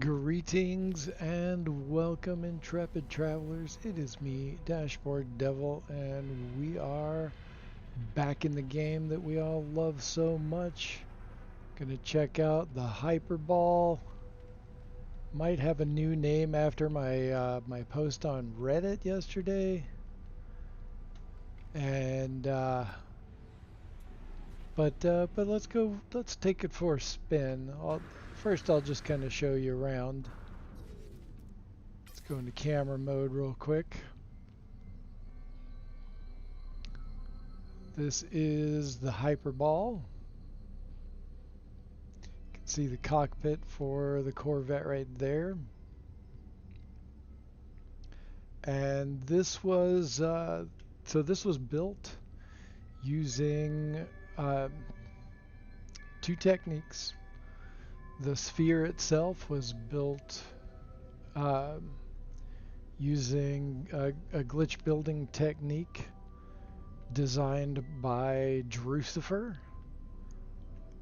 Greetings and welcome, intrepid travelers. It is me, Dashboard Devil, and we are back in the game that we all love so much. Gonna check out the HyperBall. Might have a new name after my post on Reddit yesterday. And but let's go. Let's take it for a spin. First, I'll just kind of show you around. Let's go into camera mode real quick. This is the HyperBall. You can see the cockpit for the Corvette right there. And this was this was built using two techniques. The sphere itself was built using a glitch building technique designed by Scissor.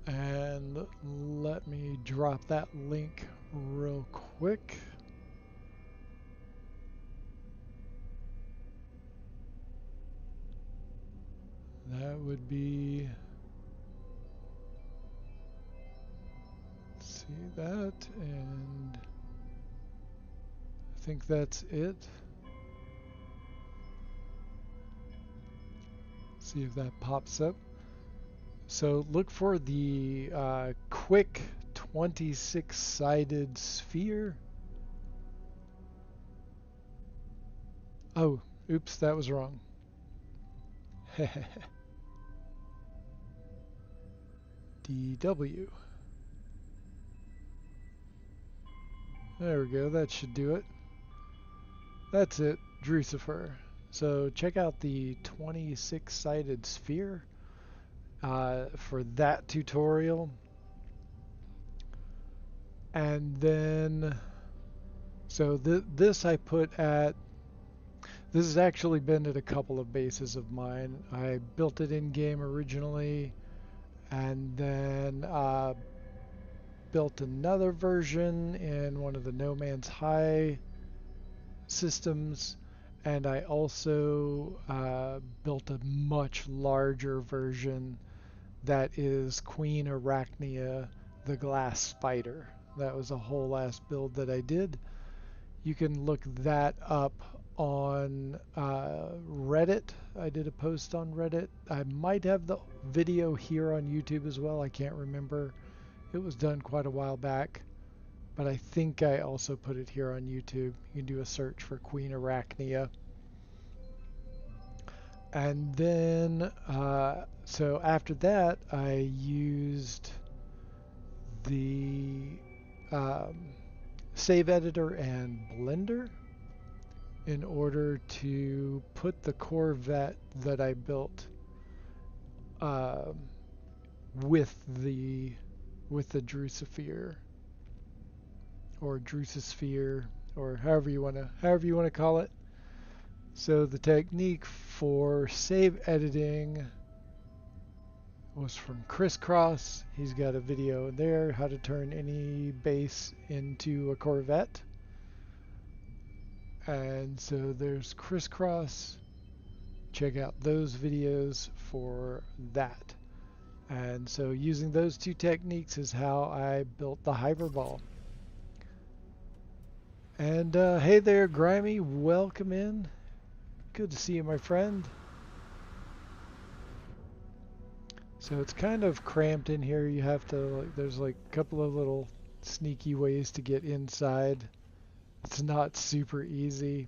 And let me drop that link real quick. That would be, let's see that, and I think that's it. See if that pops up. So look for the quick 26-sided sphere. Oh, oops, that was wrong. DW. There we go, that should do it. That's it, Drucifer. So check out the 26-sided sphere for that tutorial. And then, so this I put at, this has actually been at a couple of bases of mine. I built it in game originally, and then built another version in one of the No Man's High systems, and I also built a much larger version that is Queen Arachnia, the glass spider. That was a whole ass build that I did. You can look that up on Reddit. I did a post on Reddit. I might have the video here on YouTube as well. I can't remember. It was done quite a while back, but I think I also put it here on YouTube. You can do a search for Queen Arachnia. And then, so after that, I used the save editor and Blender in order to put the Corvette that I built with the Drucifer or Drucisphere, or however you want to call it. So the technique for save editing was from Crisscross. He's got a video there, how to turn any base into a Corvette. And so there's Crisscross. Check out those videos for that. And so using those two techniques is how I built the HyperBall. And hey there, Grimy, welcome in. Good to see you, my friend. So it's kind of cramped in here. You have to, there's like a couple of little sneaky ways to get inside. It's not super easy.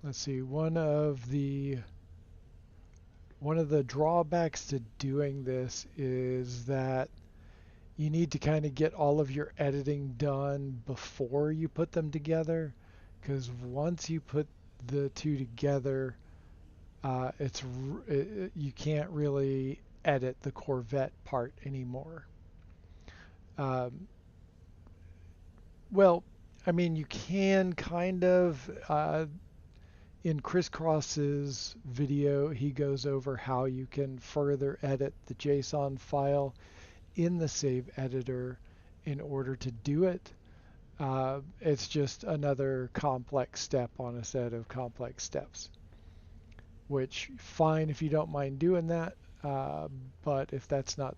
Let's see, one of the drawbacks to doing this is that you need to kind of get all of your editing done before you put them together, because once you put the two together, you can't really edit the Corvette part anymore. Well, I mean, you can kind of in Crisscross's video, he goes over how you can further edit the JSON file in the save editor in order to do it. It's just another complex step on a set of complex steps, which fine if you don't mind doing that. But if that's not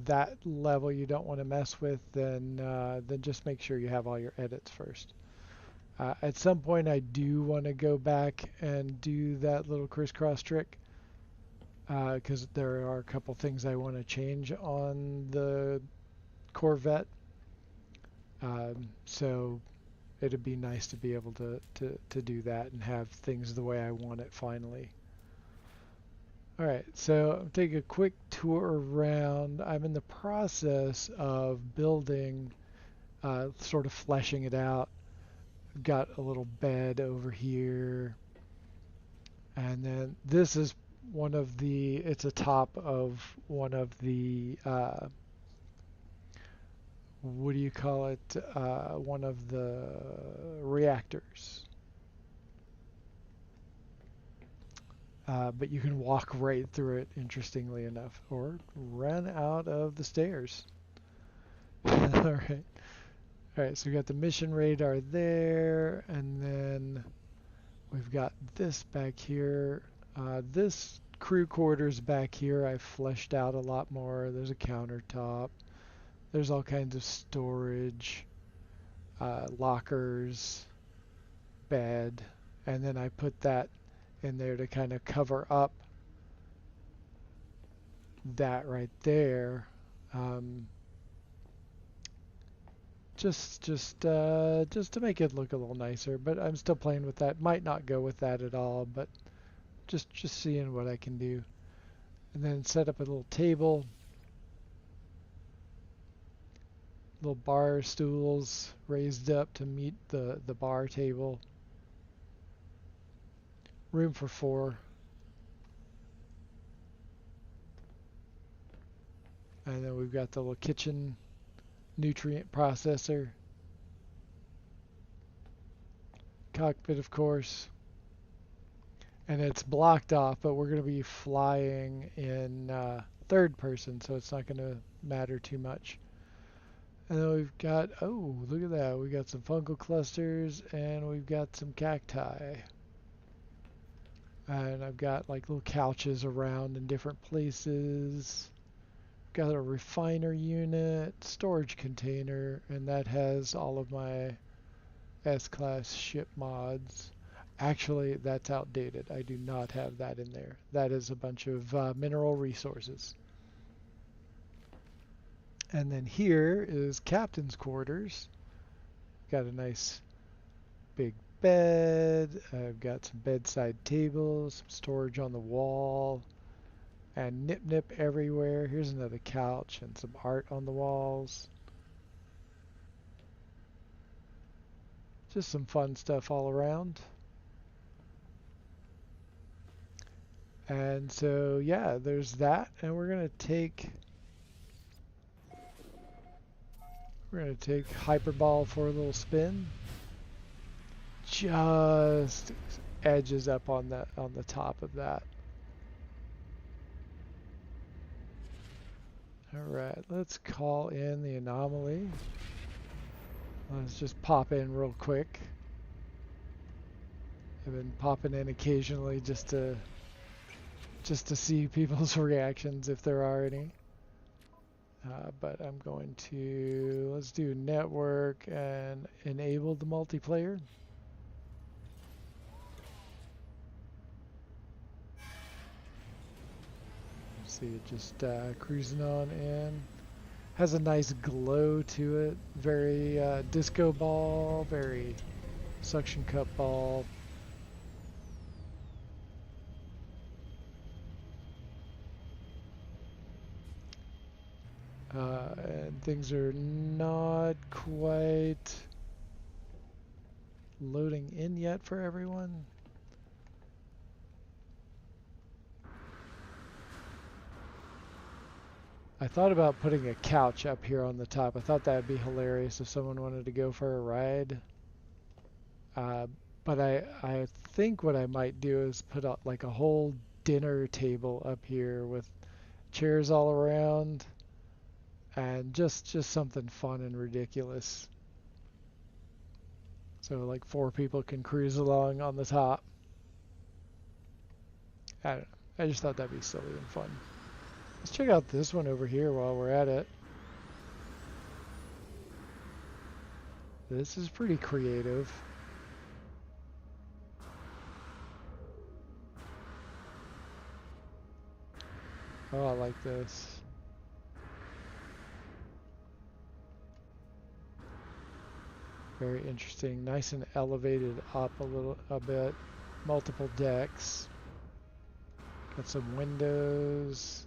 that level you don't want to mess with, then just make sure you have all your edits first. At some point, I do want to go back and do that little crisscross trick because there are a couple things I want to change on the Corvette. So it'd be nice to be able to do that and have things the way I want it finally. All right, so I'll take a quick tour around. I'm in the process of building, sort of fleshing it out. I've got a little bed over here. And then this is one of the, it's a top of one of the, what do you call it? One of the reactors. But you can walk right through it, interestingly enough, or run out of the stairs. All right. All right, so we got the mission radar there, and then we've got this back here. This crew quarters back here I've fleshed out a lot more. There's a countertop. There's all kinds of storage, lockers, bed, and then I put that in there to kind of cover up that right there. Just to make it look a little nicer, but I'm still playing with that. Might not go with that at all, but just seeing what I can do. And then set up a little table, little bar stools raised up to meet the bar table. Room for 4. And then we've got the little kitchen nutrient processor. Cockpit, of course. And it's blocked off, but we're going to be flying in third person, so it's not going to matter too much. And then we've got, oh, look at that. We've got some fungal clusters, and we've got some cacti. And I've got like little couches around in different places. Got a refiner unit, storage container, and that has all of my S-Class ship mods. Actually, that's outdated. I do not have that in there. That is a bunch of mineral resources. And then here is captain's quarters. Got a nice big bed. I've got some bedside tables, some storage on the wall, and NipNip everywhere. Here's another couch and some art on the walls. Just some fun stuff all around. And so, yeah, there's that. And we're going to take HyperBall for a little spin. Just edges up on the top of that. Alright, let's call in the anomaly. Let's just pop in real quick. I've been popping in occasionally just to see people's reactions if there are any. But I'm going to, let's do network and enable the multiplayer. See it just cruising on in. Has a nice glow to it. Very disco ball, very suction cup ball. And things are not quite loading in yet for everyone. I thought about putting a couch up here on the top. I thought that would be hilarious if someone wanted to go for a ride. But I think what I might do is put up like a whole dinner table up here with chairs all around and just something fun and ridiculous. So like 4 people can cruise along on the top. I don't know. I just thought that'd be silly and fun. Let's check out this one over here while we're at it. This is pretty creative. Oh, I like this. Very interesting. Nice and elevated up a bit. Multiple decks. Got some windows.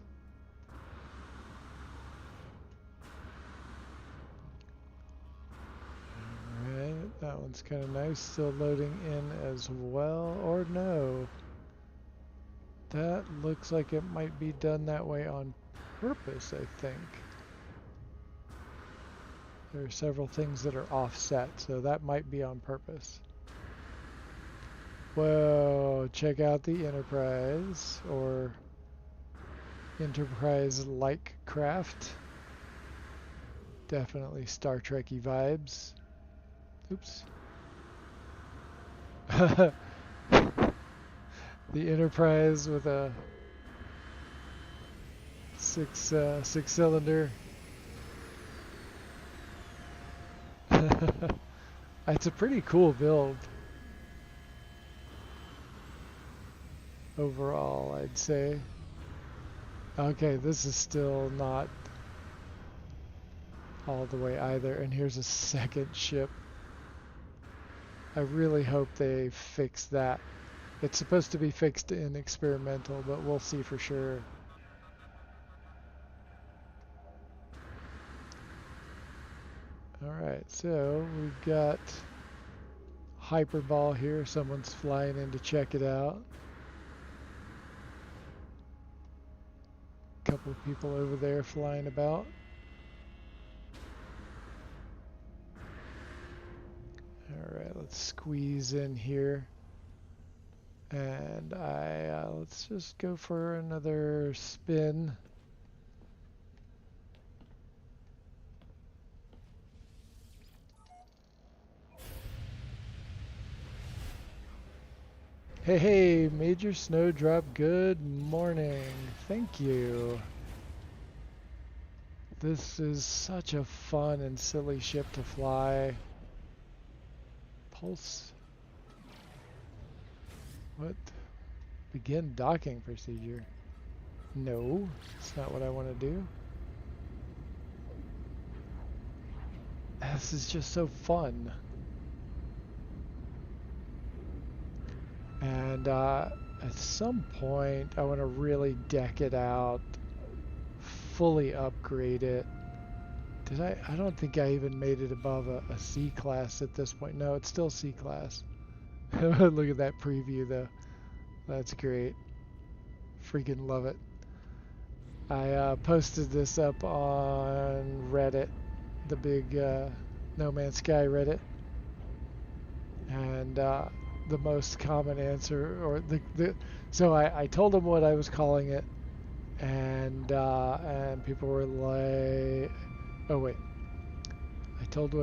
Alright, that one's kind of nice. Still loading in as well. Or no. That looks like it might be done that way on purpose, I think. There are several things that are offset, so that might be on purpose. Whoa, check out the Enterprise, or Enterprise-like craft. Definitely Star Trek-y vibes. Oops. The Enterprise with a six-cylinder. It's a pretty cool build. Overall, I'd say. Okay, this is still not all the way either. And here's a second ship. I really hope they fix that. It's supposed to be fixed in experimental, but we'll see for sure. Alright, so we've got HyperBall here. Someone's flying in to check it out. Couple of people over there flying about. Alright, let's squeeze in here. And let's just go for another spin. Hey, Major Snowdrop, good morning. Thank you. This is such a fun and silly ship to fly. Pulse. What? Begin docking procedure. No, that's not what I want to do. This is just so fun. And at some point, I want to really deck it out, fully upgrade it. Did I? I don't think I even made it above a C class at this point. No, it's still C class. Look at that preview though. That's great. Freaking love it. I posted this up on Reddit, the big No Man's Sky Reddit, and the most common answer, or so I told them what I was calling it, and people were like, oh wait, I told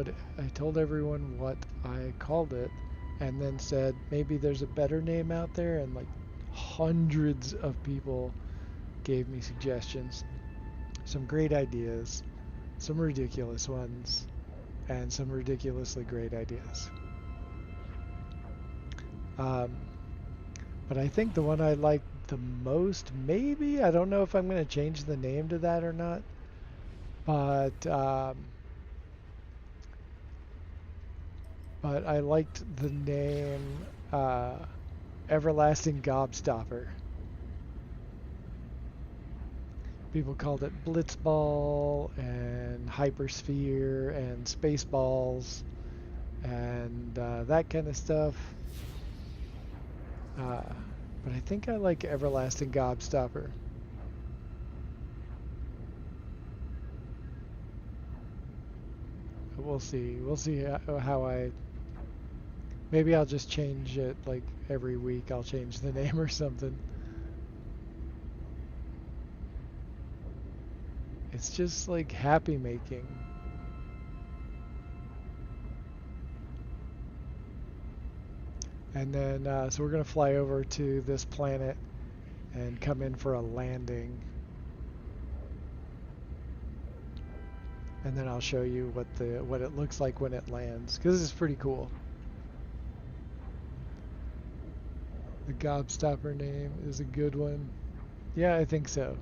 everyone what I called it, and then said maybe there's a better name out there, and like hundreds of people gave me suggestions, some great ideas, some ridiculous ones, and some ridiculously great ideas. But I think the one I like the most, maybe, I don't know if I'm going to change the name to that or not, but I liked the name Everlasting Gobstopper. People called it Blitzball and Hypersphere and Spaceballs and that kind of stuff. But I think I like Everlasting Gobstopper. We'll see. We'll see how I Maybe I'll just change it like every week. I'll change the name or something. It's just like happy making. And then, so we're going to fly over to this planet and come in for a landing. And then I'll show you what it looks like when it lands, because this is pretty cool. The Gobstopper name is a good one. Yeah, I think so.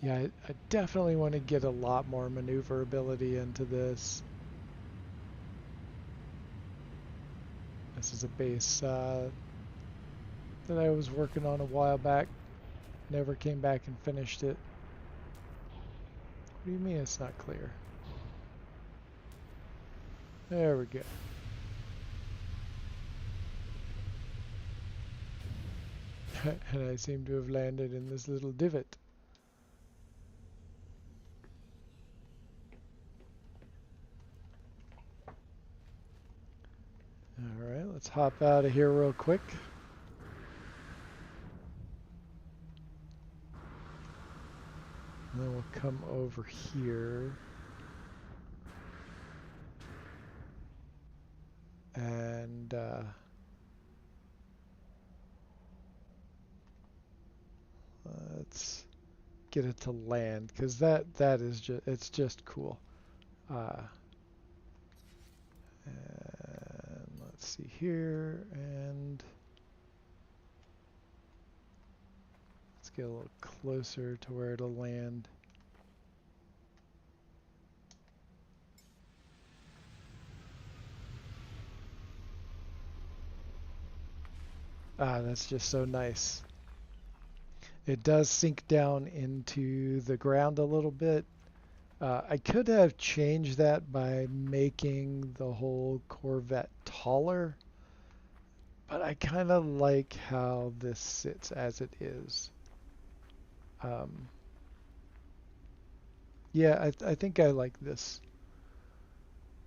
Yeah, I definitely want to get a lot more maneuverability into this. This is a base that I was working on a while back. Never came back and finished it. What do you mean it's not clear? There we go. And I seem to have landed in this little divot. Alright, let's hop out of here real quick. And then we'll come over here. And let's get it to land, because that is just, it's just cool. And let's see here, and let's get a little closer to where it'll land. That's just so nice. It does sink down into the ground a little bit. I could have changed that by making the whole Corvette taller, but I kind of like how this sits as it is. Yeah, I think I like this.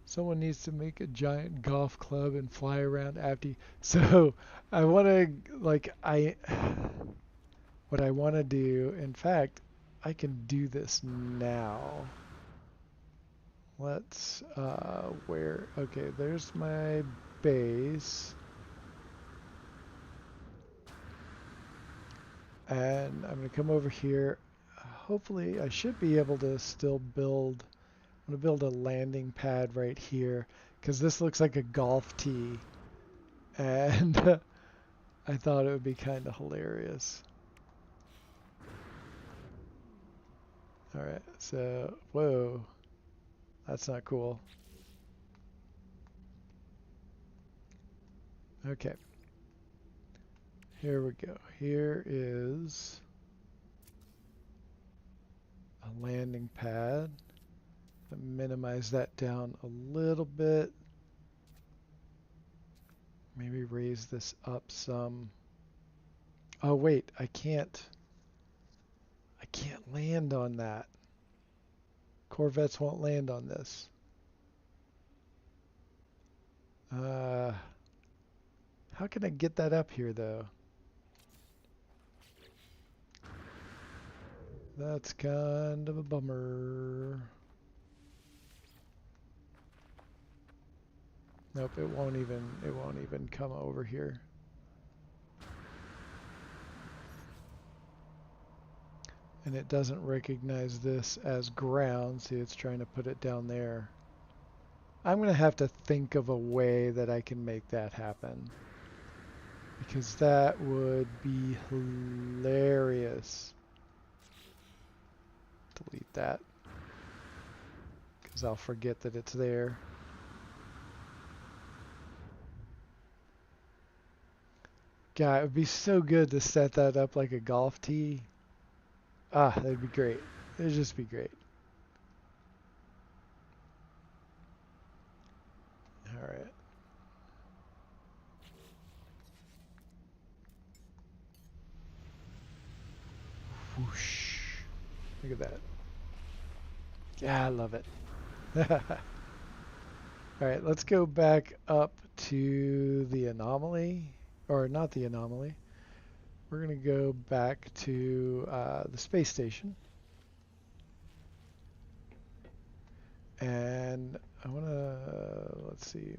Someone needs to make a giant golf club and fly around after you. So I want to, like, what I want to do, in fact, I can do this now. Let's, okay, there's my base. And I'm going to come over here. Hopefully, I should be able to still build, I'm going to build a landing pad right here, because this looks like a golf tee. And I thought it would be kind of hilarious. Alright, so, whoa, that's not cool. Okay, here we go. Here is a landing pad. Minimize that down a little bit. Maybe raise this up some. Oh wait, I can't land on that. Corvettes won't land on this. How can I get that up here though? That's kind of a bummer. Nope, it won't even come over here. And it doesn't recognize this as ground. See, it's trying to put it down there. I'm going to have to think of a way that I can make that happen, because that would be hilarious. Delete that, because I'll forget that it's there. God, it would be so good to set that up like a golf tee. That'd be great. It'd just be great. All right. Whoosh. Look at that. Yeah, I love it. All right, let's go back up to the anomaly, or not the anomaly. We're going to go back to the space station. And I want to, let's see.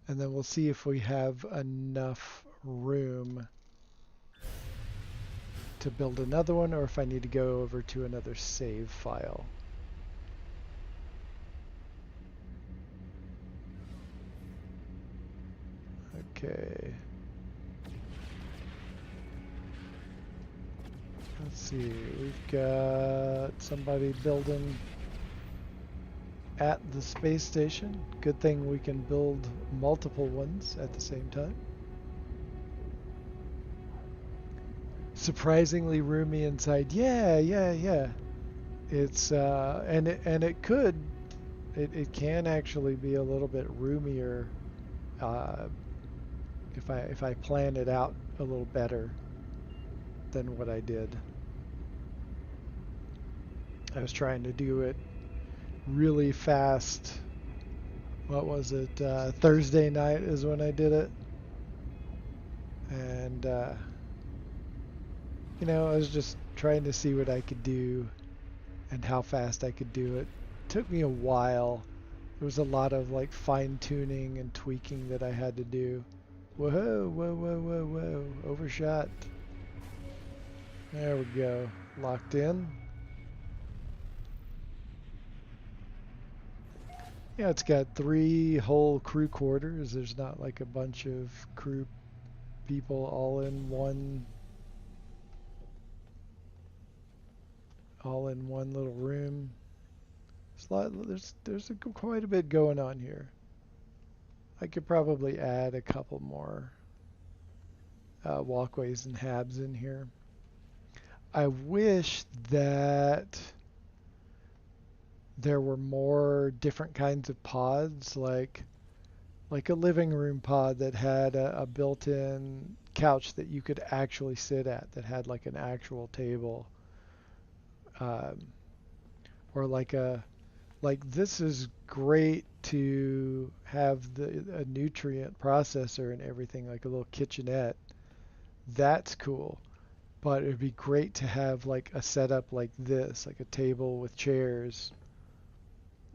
And then we'll see if we have enough room to build another one, or if I need to go over to another save file. Okay. Let's see, we've got somebody building at the space station. Good thing we can build multiple ones at the same time. Surprisingly roomy inside. Yeah, yeah, yeah. It's and it can actually be a little bit roomier if I plan it out a little better than what I did. I was trying to do it really fast. What was it? Thursday night is when I did it. And, you know, I was just trying to see what I could do and how fast I could do it. It took me a while. There was a lot of like fine tuning and tweaking that I had to do. Whoa, whoa, whoa, whoa, whoa. Overshot. There we go. Locked in. Yeah, it's got 3 whole crew quarters. There's not like a bunch of crew people all in one little room. There's quite a bit going on here. I could probably add a couple more walkways and habs in here. I wish that there were more different kinds of pods, like a living room pod that had a built-in couch that you could actually sit at, that had like an actual table, um, or like this is great to have a nutrient processor and everything, like a little kitchenette. That's cool. But it'd be great to have like a setup like this, like a table with chairs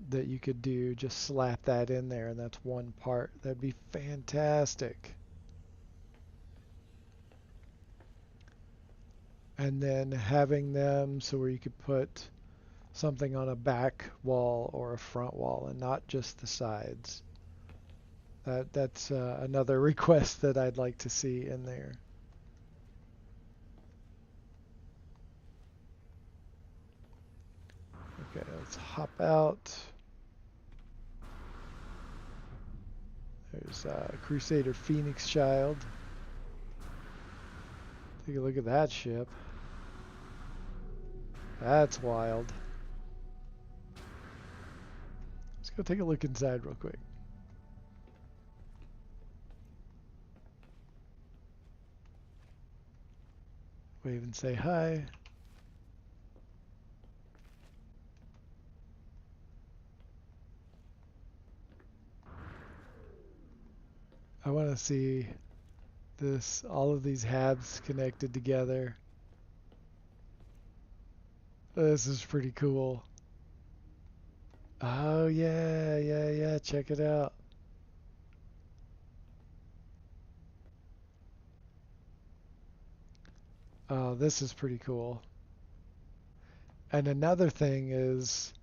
that you could do, just slap that in there and that's one part. That'd be fantastic. And then having them so where you could put something on a back wall or a front wall and not just the sides. That's another request that I'd like to see in there. Okay, let's hop out. There's Crusader Phoenix Child. Take a look at that ship. That's wild. Let's go take a look inside real quick. Wave and say hi. I want to see all of these habs connected together. This is pretty cool. Oh yeah, yeah, yeah, check it out. Oh, this is pretty cool. And another thing is,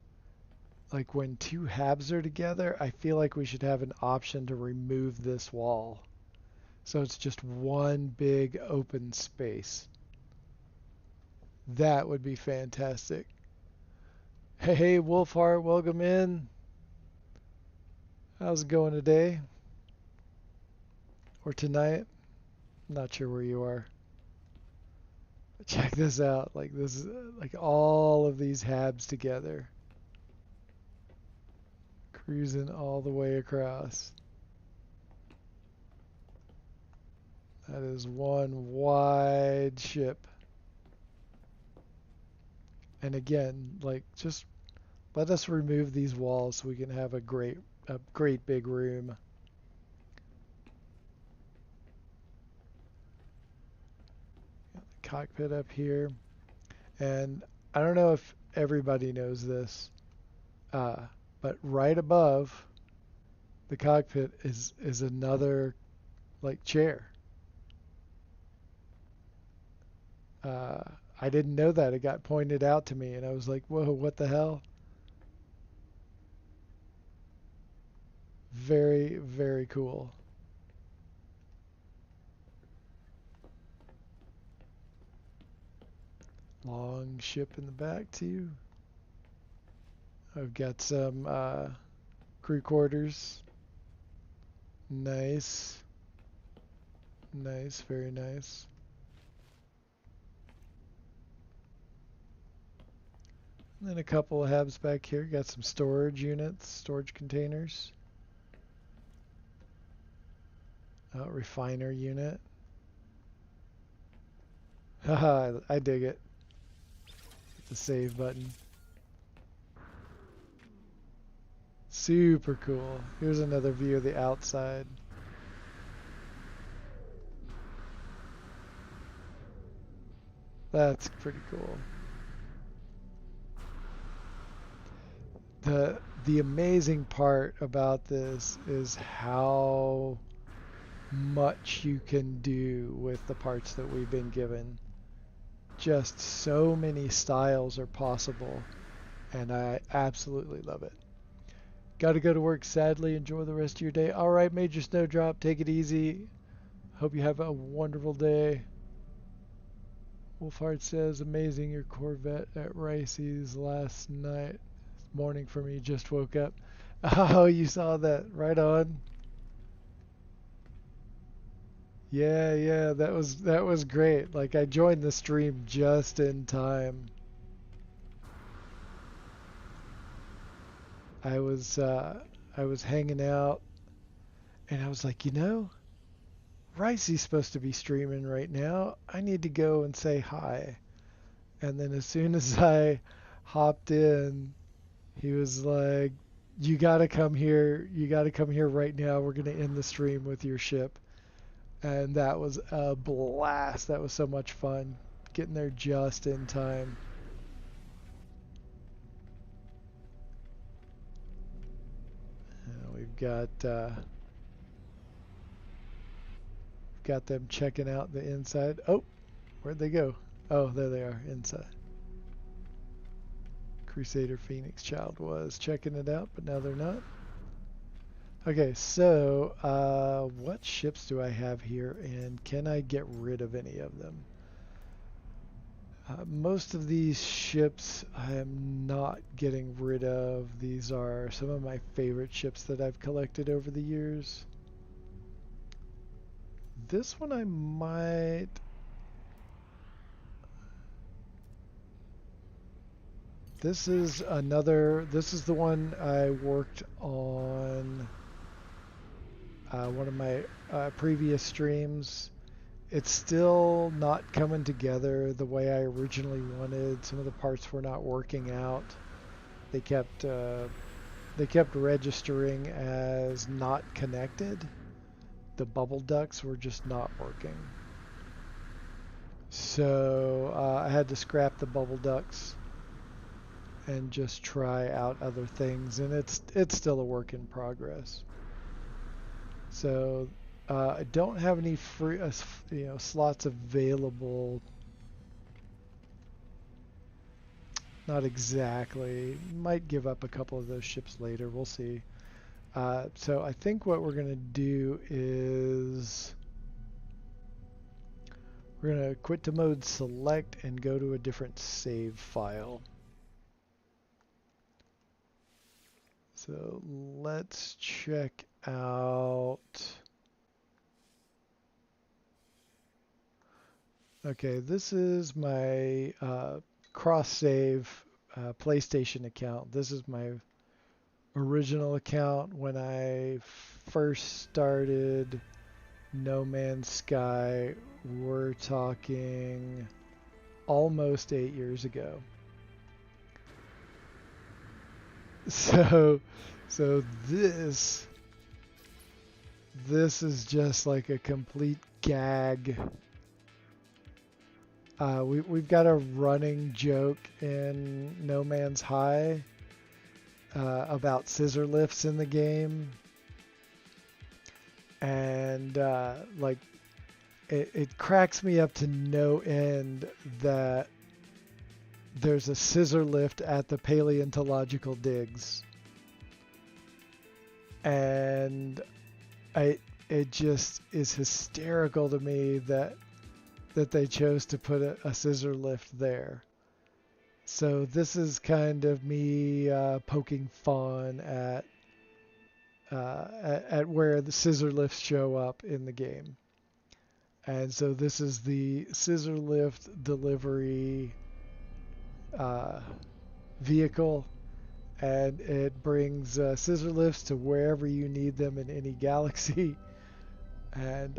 like when 2 habs are together, I feel like we should have an option to remove this wall. So it's just one big open space. That would be fantastic. Hey, Wolfheart, welcome in. How's it going today? Or tonight? Not sure where you are. Check this out. Like this is like all of these habs together. Cruising all the way across. That is one wide ship. And again, like, just let us remove these walls so we can have a great big room. Got the cockpit up here. And I don't know if everybody knows this, but right above the cockpit is another like chair. Uh, I didn't know that. It got pointed out to me, and I was like, "Whoa, what the hell?" Very, very cool. Long ship in the back too. I've got some crew quarters. Nice. Nice, very nice. And then a couple of habs back here. Got some storage units, storage containers. Refiner unit. Haha, I dig it. The save button. Super cool. Here's another view of the outside. That's pretty cool. The amazing part about this is how much you can do with the parts that we've been given. Just so many styles are possible, and I absolutely love it. Got to go to work, sadly. Enjoy the rest of your day. All right, Major Snowdrop, take it easy. Hope you have a wonderful day. Wolfhard says, amazing your Corvette at Ricey's last morning for me, just woke up. Oh, you saw that, right on. Yeah, that was great. Like, I joined the stream just in time. I was hanging out, and I was like, Ricey's supposed to be streaming right now. I need to go and say hi. And then as soon as I hopped in, he was like, you gotta come here. You gotta come here right now. We're gonna end the stream with your ship. And that was a blast. That was so much fun. Getting there just in time. We've got them checking out the inside. Oh, where'd they go? Oh, there they are, inside. Crusader Phoenix Child was checking it out, but now they're not. Okay, so what ships do I have here, and can I get rid of any of them? Most of these ships I am not getting rid of. These are some of my favorite ships that I've collected over the years. This one I might... This is the one I worked on one of my previous streams. It's still not coming together the way I originally wanted. Some of the parts were not working out. They kept registering as not connected. The bubble ducts were just not working. So I had to scrap the bubble ducts and just try out other things, and it's still a work in progress. So I don't have any free slots available. Not exactly. Might give up a couple of those ships later. We'll see. So I think what we're gonna do is we're gonna quit to mode select and go to a different save file. So let's check out. Okay, this is my cross-save PlayStation account. This is my original account when I first started No Man's Sky. We're talking almost 8 years ago. So, so this is just like a complete gag. We've got a running joke in No Man's High about scissor lifts in the game, and like it cracks me up to no end that there's a scissor lift at the paleontological digs, and it just is hysterical to me that they chose to put a scissor lift there. So this is kind of me poking fun at where the scissor lifts show up in the game. And so this is the scissor lift delivery vehicle, and it brings scissor lifts to wherever you need them in any galaxy. And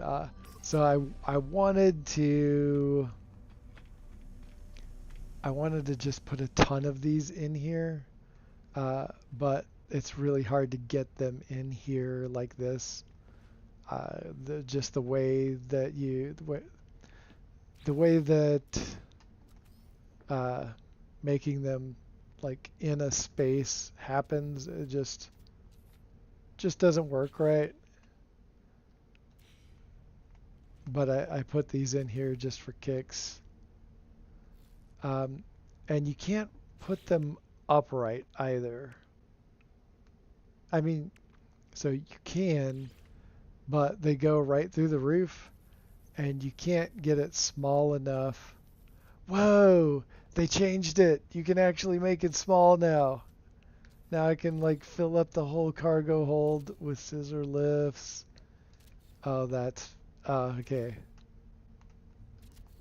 so I wanted to just put a ton of these in here, but it's really hard to get them in here like this. Just the way that making them like in a space happens, it just doesn't work right. But I put these in here just for kicks. And you can't put them upright either. I mean, so you can, but they go right through the roof, and you can't get it small enough. Whoa! They changed it. You can actually make it small now. Now I can like fill up the whole cargo hold with scissor lifts. Oh, that's okay.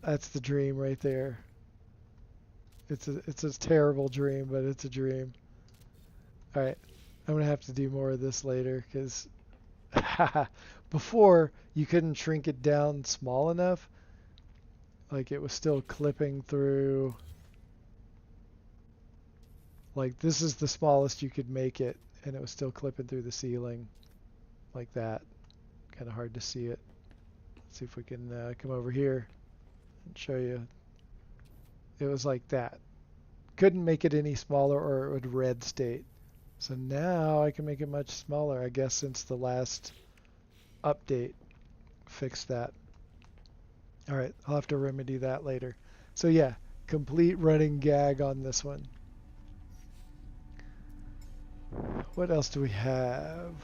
That's the dream right there. It's a terrible dream, but it's a dream. All right, I'm gonna have to do more of this later because before you couldn't shrink it down small enough. Like it was still clipping through. Like this is the smallest you could make it, and it was still clipping through the ceiling like that. Kind of hard to see it. Let's see if we can come over here and show you. It was like that. Couldn't make it any smaller or it would red state. So now I can make it much smaller, I guess, since the last update fixed that. All right, I'll have to remedy that later. So yeah, complete running gag on this one. What else do we have?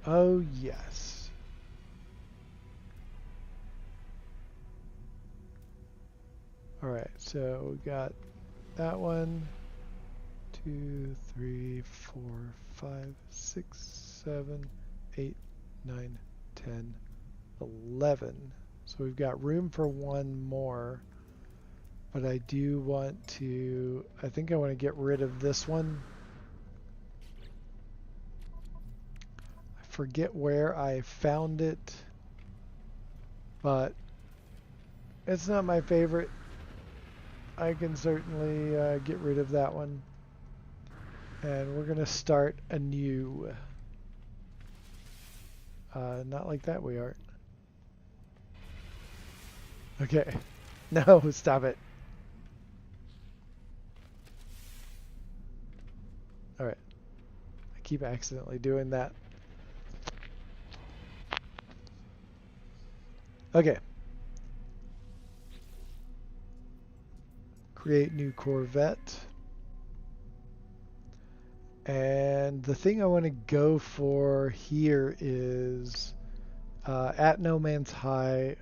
Oh, yes. All right, so we got that one, 2, 3, 4, 5, 6, 7, 8, 9, 10, 11. So we've got room for one more, but I do want to, I think I want to get rid of this one. I forget where I found it, but it's not my favorite. I can certainly get rid of that one. And we're going to start anew. Not like that we aren't. Okay. No, stop it. Alright. I keep accidentally doing that. Okay. Create new corvette. And the thing I want to go for here is at No Man's High,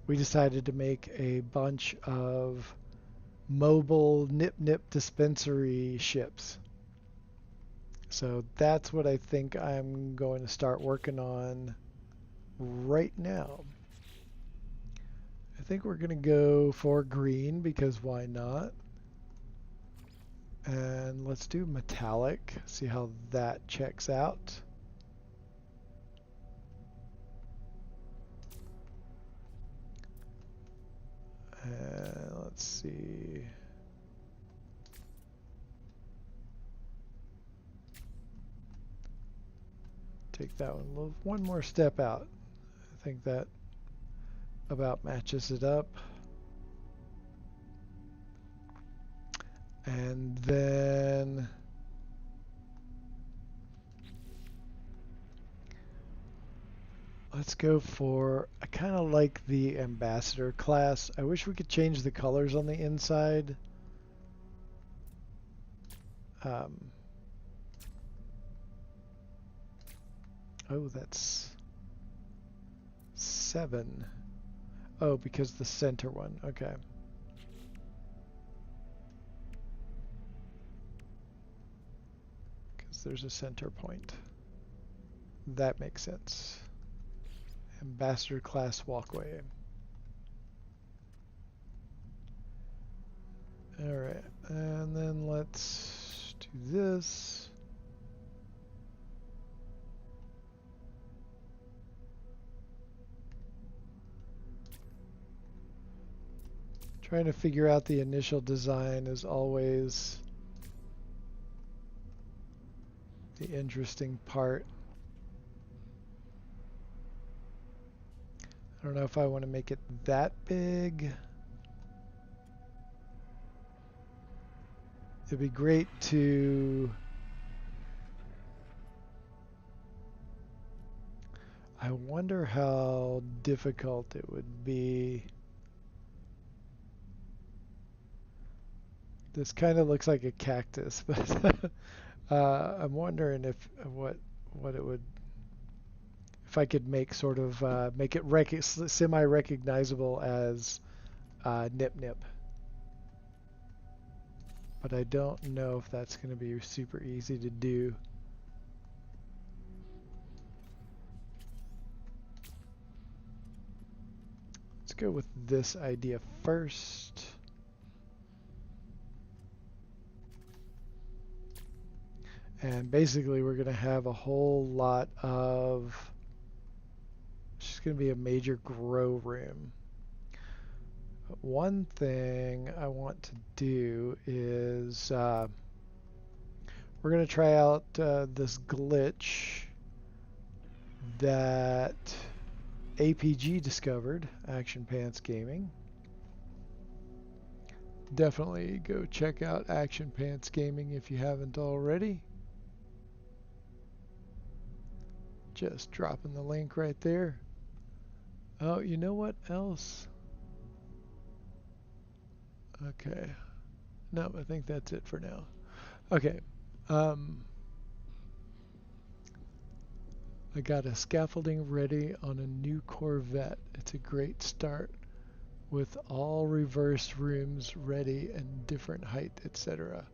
we decided to make a bunch of mobile NipNip dispensary ships. So that's what I think I'm going to start working on right now. I think we're going to go for green because why not? And let's do metallic, see how that checks out. Let's see. take that one more step out. I think that about matches it up. And then let's go for, I kind of like the ambassador class. I wish we could change the colors on the inside. Oh, that's 7. Oh, because the center one. Okay. Because there's a center point. That makes sense. Ambassador class walkway. Alright, and then let's do this. Trying to figure out the initial design is always the interesting part. I don't know if I want to make it that big. It'd be great to... I wonder how difficult it would be. This kind of looks like a cactus, but I'm wondering if what it would, if I could make sort of make it semi-recognizable as NipNip. But I don't know if that's going to be super easy to do. Let's go with this idea first. And basically we're going to have a whole lot of, it's just going to be a major grow room. But one thing I want to do is we're going to try out this glitch that APG discovered, Action Pants Gaming. Definitely go check out Action Pants Gaming if you haven't already. Just dropping the link right there. Oh, you know what else? Okay. No, I think that's it for now. Okay. I got a scaffolding ready on a new Corvette. It's a great start with all reverse rooms ready and different height, etc.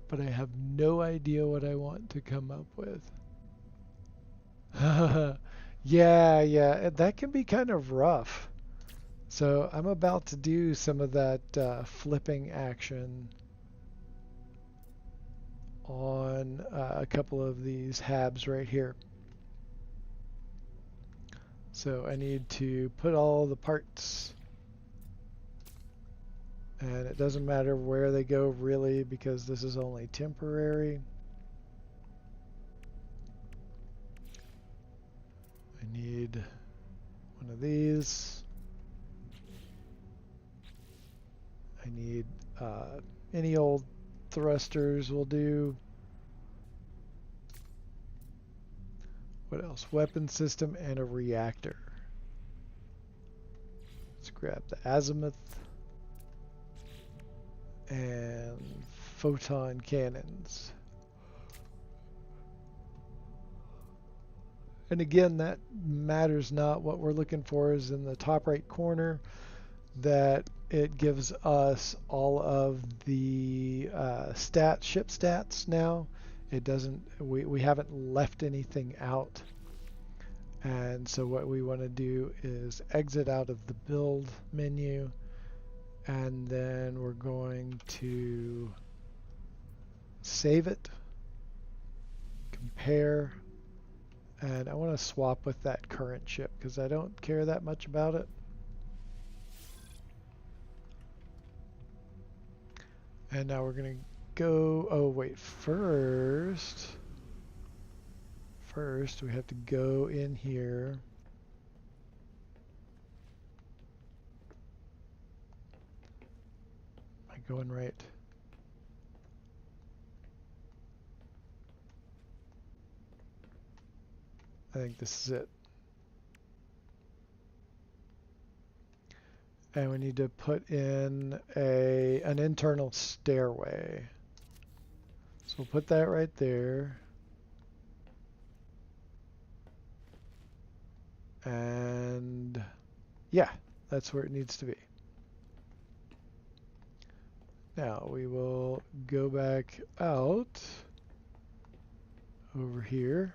But I have no idea what I want to come up with. Yeah, that can be kind of rough. So I'm about to do some of that flipping action on a couple of these habs right here. So I need to put all the parts, and it doesn't matter where they go really because this is only temporary. I need one of these. I need any old thrusters will do. What else? Weapon system and a reactor. Let's grab the azimuth and photon cannons. And again, that matters not. What we're looking for is in the top right corner that it gives us all of the ship stats now. It doesn't, we haven't left anything out. And so what we want to do is exit out of the build menu, and then we're going to save it, compare, and I want to swap with that current ship because I don't care that much about it. And now we're going to go, oh wait, first first we have to go in here. Am I going right? I think this is it. And we need to put in an internal stairway. So we'll put that right there. And yeah, that's where it needs to be. Now we will go back out over here.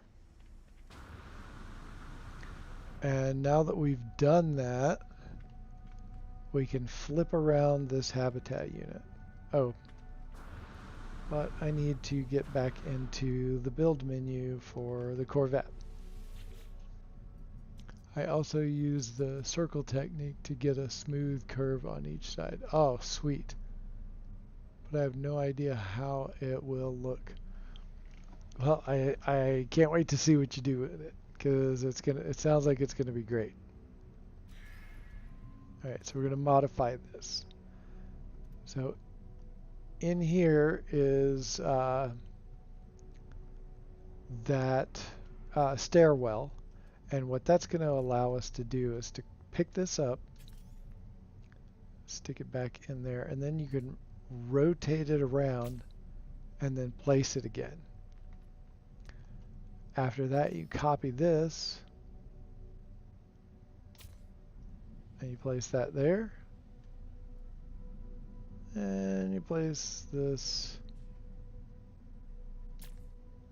And now that we've done that, we can flip around this habitat unit. Oh, but I need to get back into the build menu for the Corvette. I also use the circle technique to get a smooth curve on each side. Oh, sweet. But I have no idea how it will look. Well, I can't wait to see what you do with it, because it sounds like it's gonna be great. Alright, so we're gonna modify this. So in here is that stairwell, and what that's going to allow us to do is to pick this up, stick it back in there, and then you can rotate it around and then place it again. After that, you copy this and you place that there, and you place this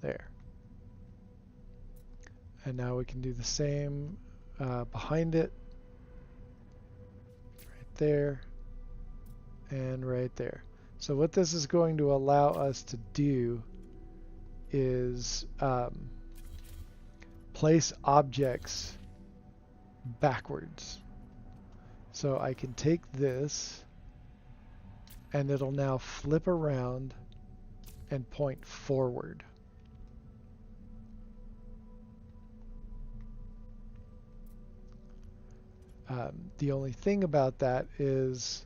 there. And now we can do the same behind it, right there, and right there. So what this is going to allow us to do is place objects backwards. So I can take this, and it'll now flip around and point forward. The only thing about that is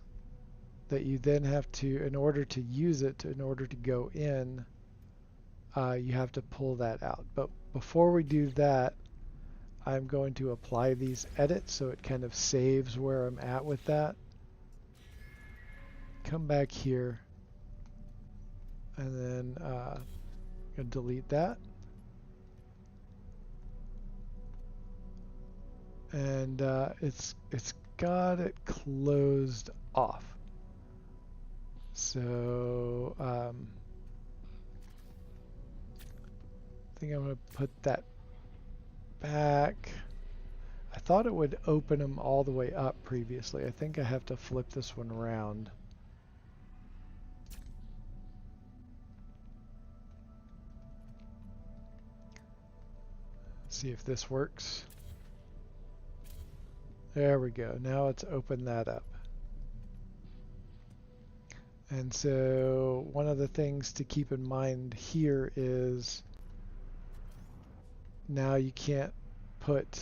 that you then have to, in order to use it, in order to go in, you have to pull that out. But before we do that, I'm going to apply these edits so it kind of saves where I'm at with that. Come back here, and then I'm going to delete that. And it's got it closed off. So I think I'm going to put that back. I thought it would open them all the way up previously. I think I have to flip this one around. See if this works. There we go. Now it's opened that up. And so one of the things to keep in mind here is now you can't put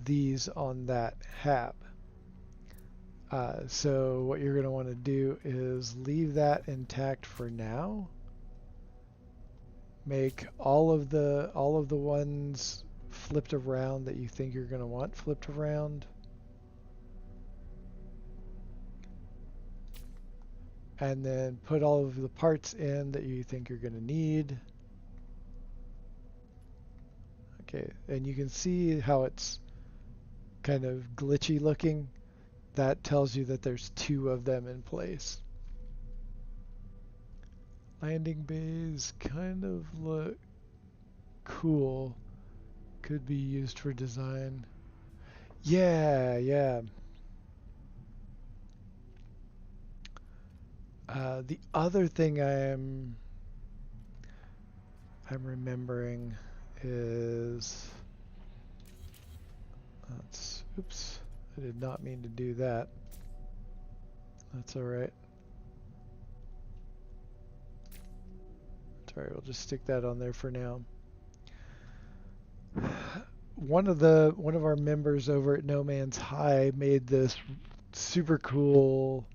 these on that hab. So what you're going to want to do is leave that intact for now. Make all of the ones flipped around that you think you're going to want flipped around. And then put all of the parts in that you think you're going to need. Okay, and you can see how it's kind of glitchy looking. That tells you that there's two of them in place. Landing bays kind of look cool. Could be used for design. Yeah, yeah. The other thing I'm remembering is oops, I did not mean to do that. That's all right. Sorry, we'll just stick that on there for now. one of our members over at No Man's High made this super cool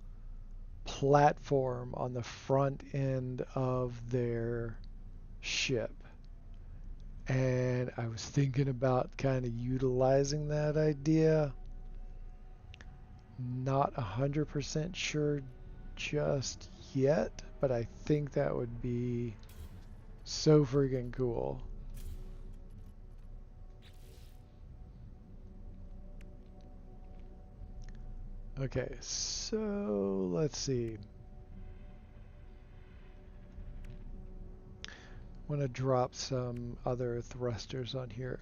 platform on the front end of their ship. And I was thinking about kind of utilizing that idea. Not 100% sure just yet, but I think that would be so friggin' cool. Okay, so let's see. I want to drop some other thrusters on here.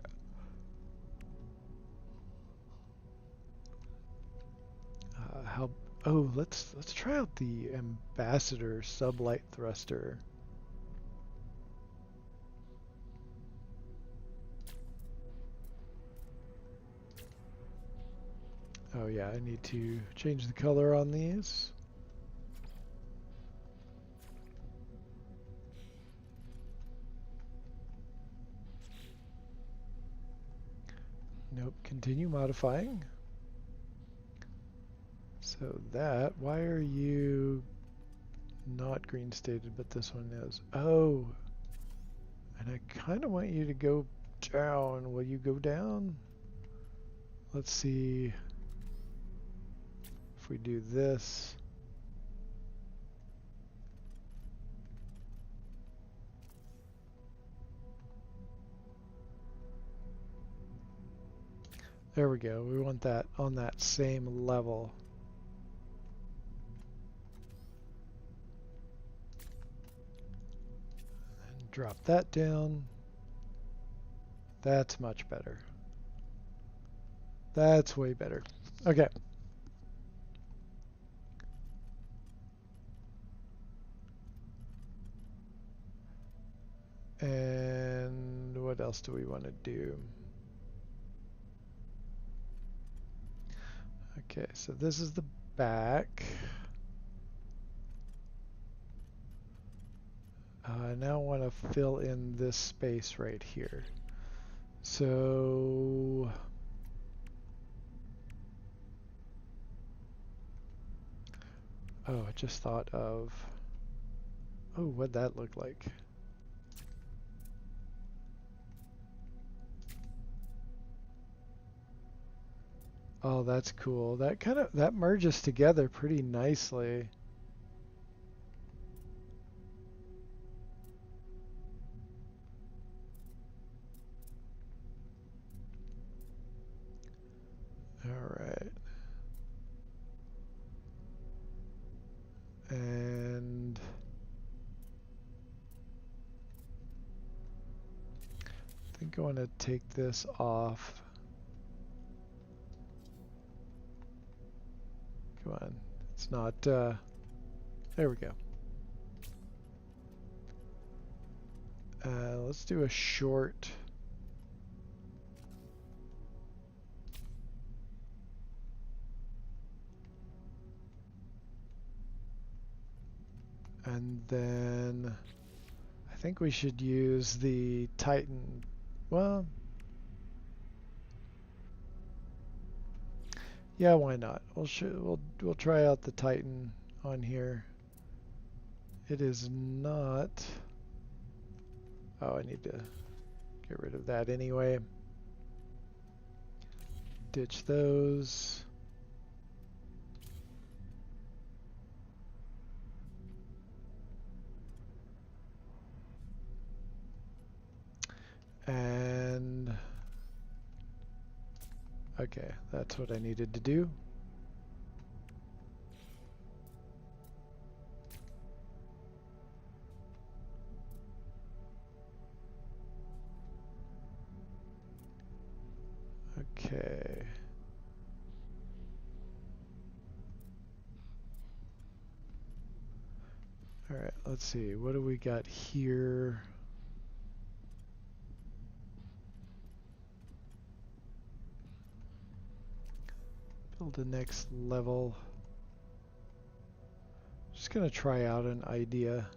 Let's try out the Ambassador sublight thruster. Oh yeah, I need to change the color on these. Nope, continue modifying. So that, why are you not green stated, but this one is? Oh, and I kind of want you to go down. Will you go down? Let's see if we do this. There we go. We want that on that same level. And drop that down. That's much better. That's way better. Okay. And what else do we want to do? Okay, so this is the back. I now want to fill in this space right here. So I just thought of, what'd that look like? Oh, that's cool. That merges together pretty nicely. All right. And I think I want to take this off. Come on. It's not, there we go. Let's do a short. And then I think we should use the Titan. Well, yeah, why not? We'll try out the Titan on here. It is not. Oh, I need to get rid of that anyway. Ditch those. And okay, that's what I needed to do. Okay. All right, let's see. What do we got here? Build the next level. Just gonna try out an idea.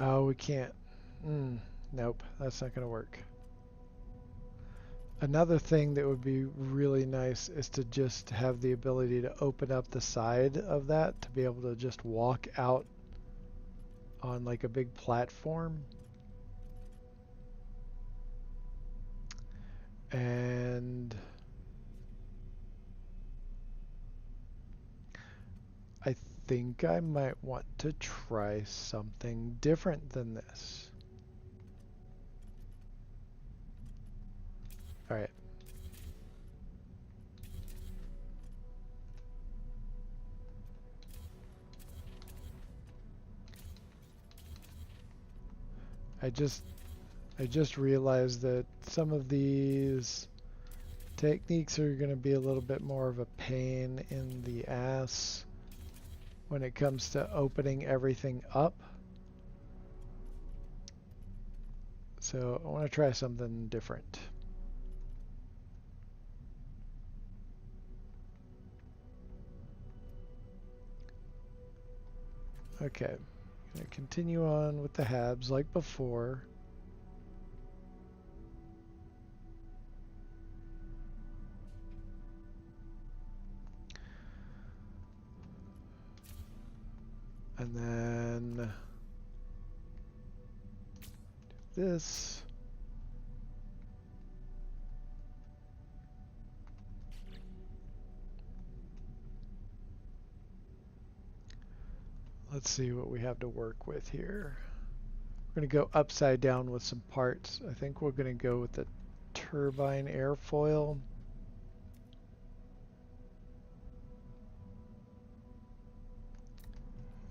Oh, we can't. Nope, that's not going to work. Another thing that would be really nice is to just have the ability to open up the side of that to be able to just walk out on like a big platform. And I think I might want to try something different than this. All right. I just realized that some of these techniques are going to be a little bit more of a pain in the ass when it comes to opening everything up. So I want to try something different. Okay, gonna continue on with the habs like before. And then do this. Let's see what we have to work with here. We're going to go upside down with some parts. I think we're going to go with the turbine airfoil.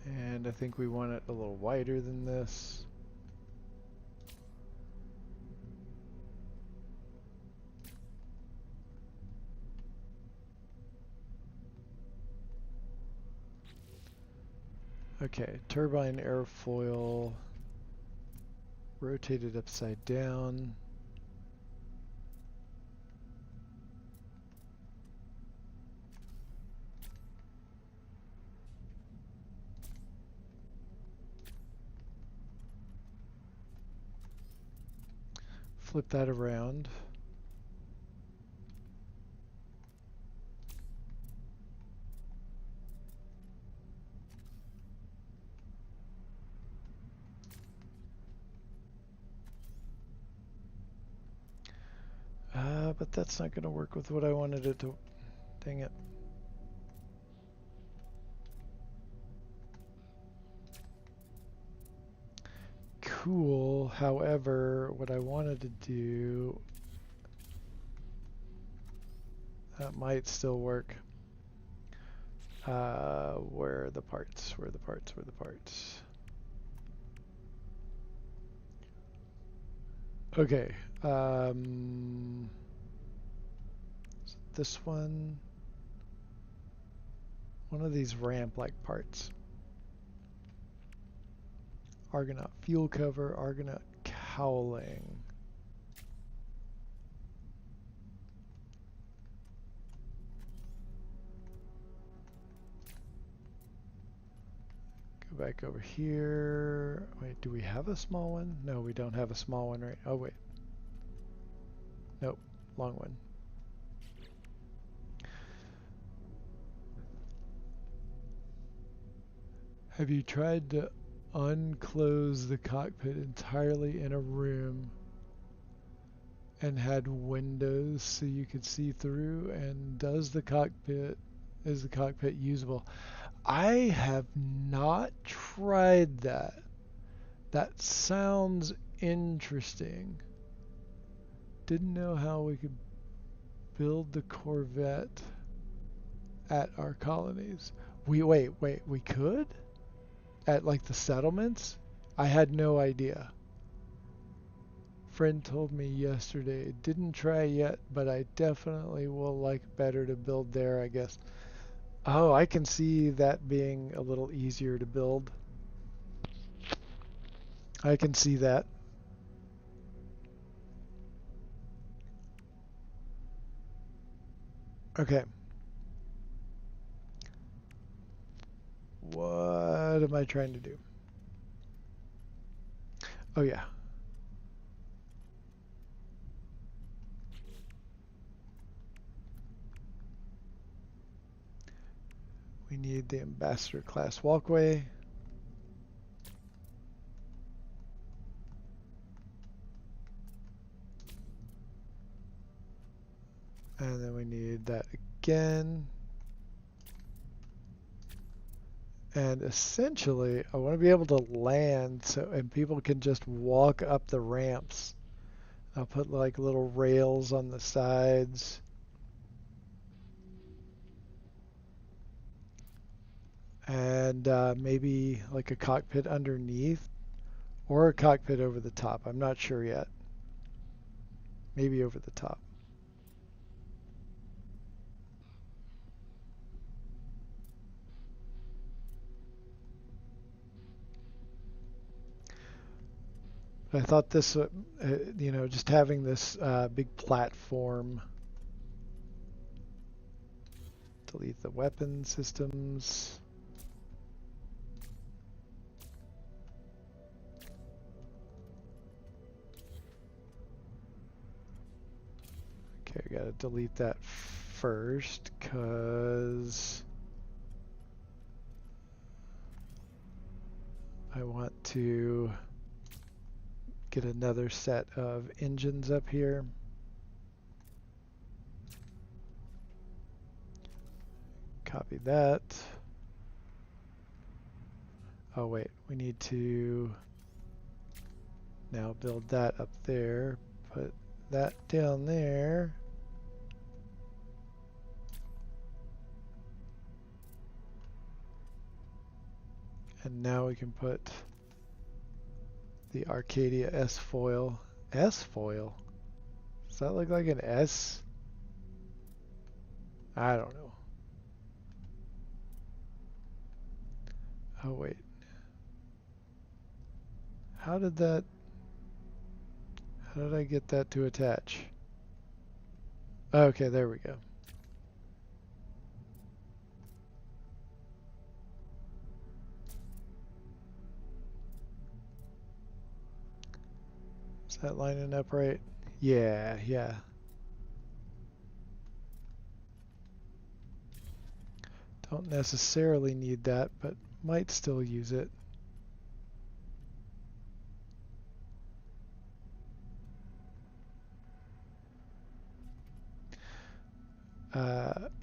And I think we want it a little wider than this. Okay, turbine airfoil rotated upside down. Flip that around. But that's not going to work with what I wanted it to. Dang it. Cool. However, what I wanted to do, that might still work. Where are the parts? Where are the parts? Where are the parts? Okay. This one of these ramp-like parts. Argonaut fuel cover, Argonaut cowling. Go back over here. Wait, do we have a small one? No, we don't have a small one, right? Oh, wait. Nope, long one. Have you tried to unclose the cockpit entirely in a room and had windows so you could see through? And is the cockpit usable? I have not tried that. That sounds interesting. Didn't know how we could build the corvette at our colonies. We could? At like the settlements? I had no idea. Friend told me yesterday. Didn't try yet, but I definitely will like better to build there, I guess. Oh, I can see that being a little easier to build. I can see that. Okay. What am I trying to do? Oh yeah. We need the ambassador class walkway. And then we need that again. And essentially, I want to be able to land and people can just walk up the ramps. I'll put like little rails on the sides. And maybe like a cockpit underneath or a cockpit over the top. I'm not sure yet. Maybe over the top. I thought this, you know, just having this big platform. Delete the weapon systems. Okay, I gotta delete that first because I want to get another set of engines up here. Copy that. Oh wait, we need to now build that up there. Put that down there. And now we can put the Arcadia S foil. S foil? Does that look like an S? I don't know. Oh wait. How did I get that to attach? Okay, there we go. Is that lining up right? Yeah, yeah. Don't necessarily need that, but might still use it.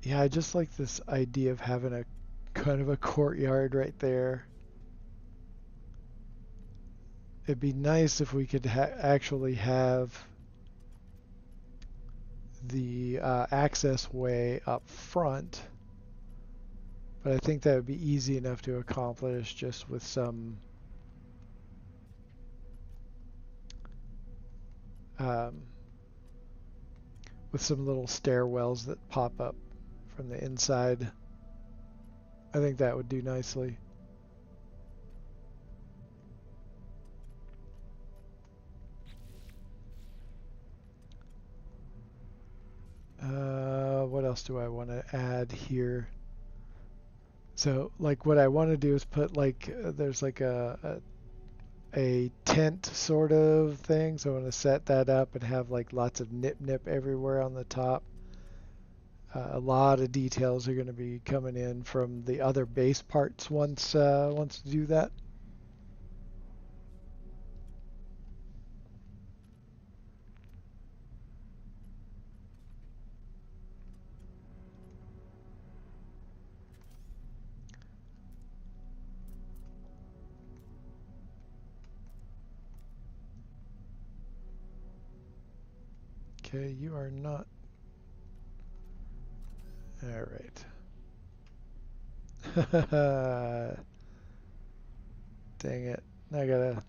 Yeah, I just like this idea of having a kind of a courtyard right there. It'd be nice if we could actually have the access way up front, but I think that would be easy enough to accomplish just with some little stairwells that pop up from the inside. I think that would do nicely. What else do I want to add here? So, like, what I want to do is put like there's like a tent sort of thing. So I want to set that up and have like lots of NipNip everywhere on the top. A lot of details are going to be coming in from the other base parts once to do that. Okay, you are not. All right. Dang it. I gotta.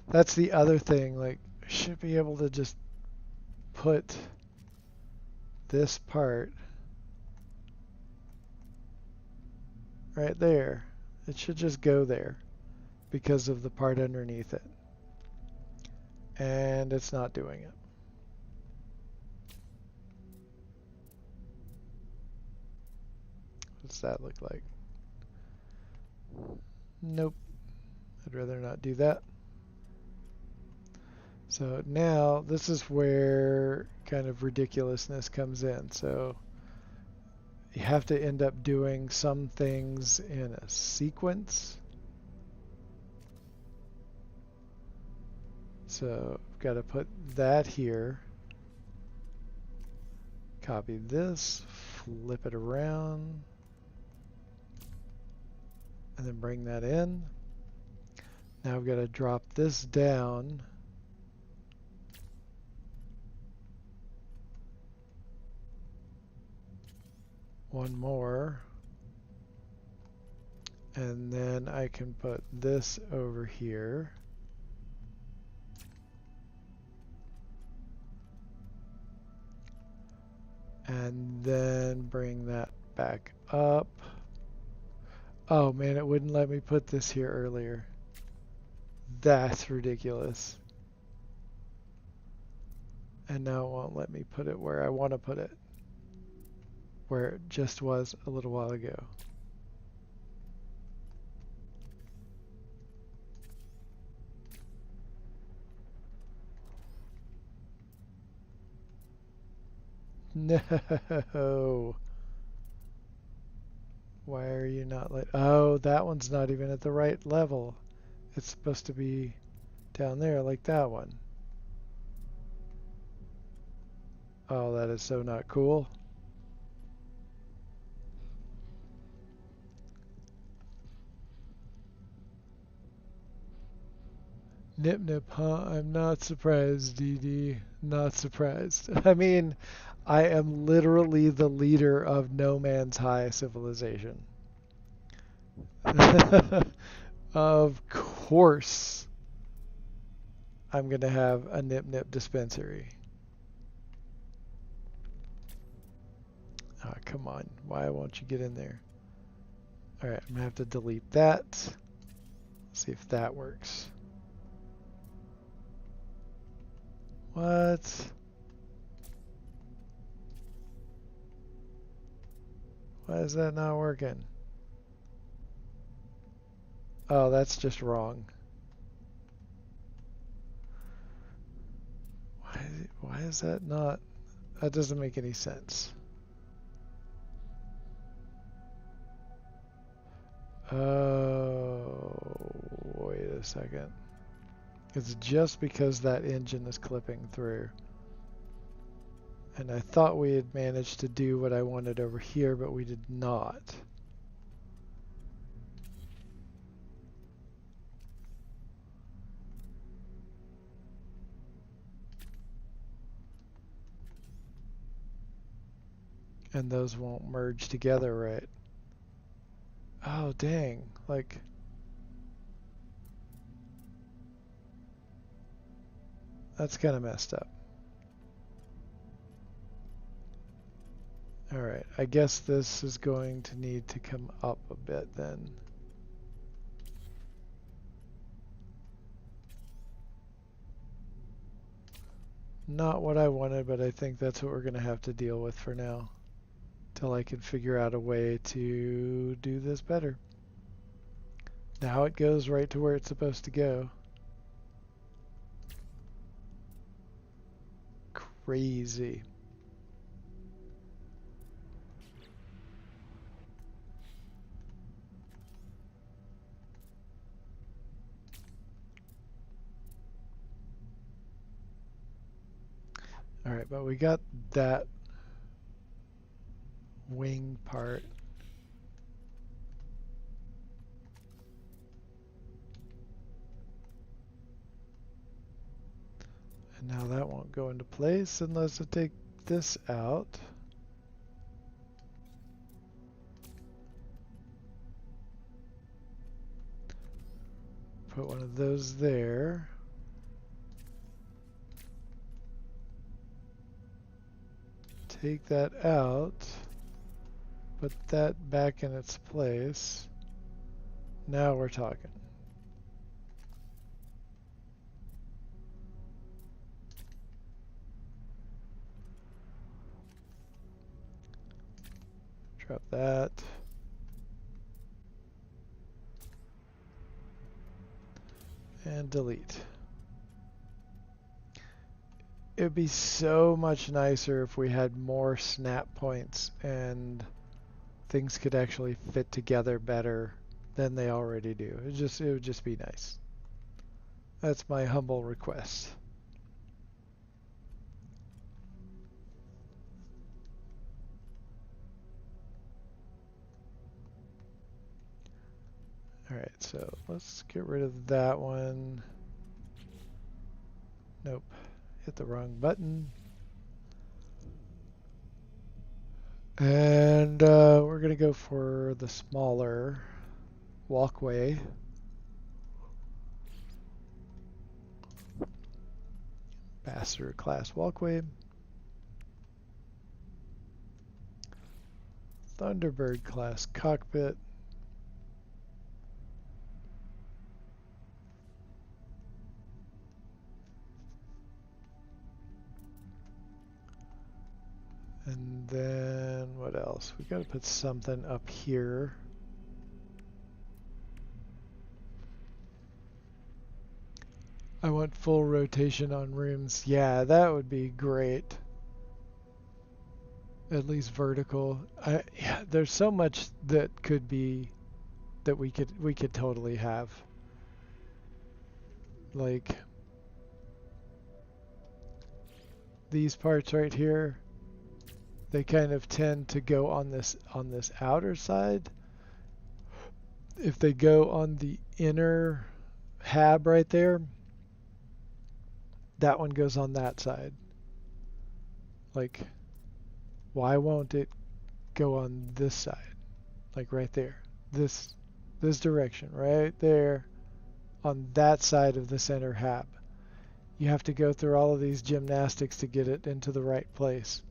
That's the other thing. Like, I should be able to just put this part right there. It should just go there because of the part underneath it. And it's not doing it. What's that look like? Nope. I'd rather not do that. So now this is where kind of ridiculousness comes in. So you have to end up doing some things in a sequence. So I've got to put that here. Copy this, flip it around, and then bring that in. Now I've got to drop this down. One more. And then I can put this over here. And then bring that back up. Oh man, it wouldn't let me put this here earlier. That's ridiculous. And now it won't let me put it where I want to put it. Where it just was a little while ago. No. Why are you not like... Oh, that one's not even at the right level. It's supposed to be down there like that one. Oh, that is so not cool. NipNip, huh? I'm not surprised, DD. Not surprised. I mean, I am literally the leader of No Man's High civilization. Of course, I'm going to have a NipNip dispensary. Oh, come on. Why won't you get in there? Alright, I'm going to have to delete that. See if that works. What? Why is that not working? Oh, that's just wrong. Why is that not? That doesn't make any sense. Oh, wait a second. It's just because that engine is clipping through. And I thought we had managed to do what I wanted over here, but we did not. And those won't merge together, right? Oh, dang. Like... That's kind of messed up. Alright, I guess this is going to need to come up a bit then. Not what I wanted, but I think that's what we're going to have to deal with for now. Till I can figure out a way to do this better. Now it goes right to where it's supposed to go. Crazy. Alright, but we got that wing part. And now that won't go into place unless I take this out. Put one of those there. Take that out. Put that back in its place. Now we're talking. Drop that. And delete. it'd be so much nicer if we had more snap points and things could actually fit together better than they already do. It would just be nice. That's my humble request. Alright, so let's get rid of that one. Nope, hit the wrong button. And we're going to go for the smaller walkway. Ambassador class walkway. Thunderbird class cockpit. And then what else? We got to put something up here. I want full rotation on rooms. Yeah, that would be great. At least vertical. Yeah, there's so much that could be that we could totally have. Like these parts right here, they kind of tend to go on this outer side. If they go on the inner hab right there, that one goes on that side. Like, why won't it go on this side? Like right there. This direction, right there on that side of the center hab. You have to go through all of these gymnastics to get it into the right place.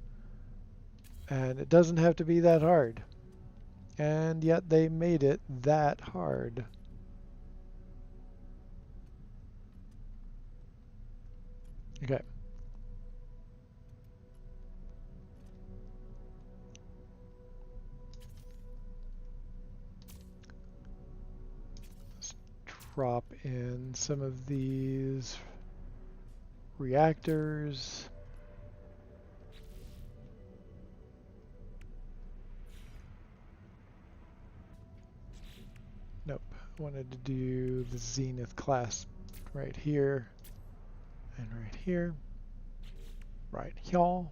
And it doesn't have to be that hard. And yet they made it that hard. Okay. Let's drop in some of these reactors. Nope. I wanted to do the Zenith class right here and right here. Right here.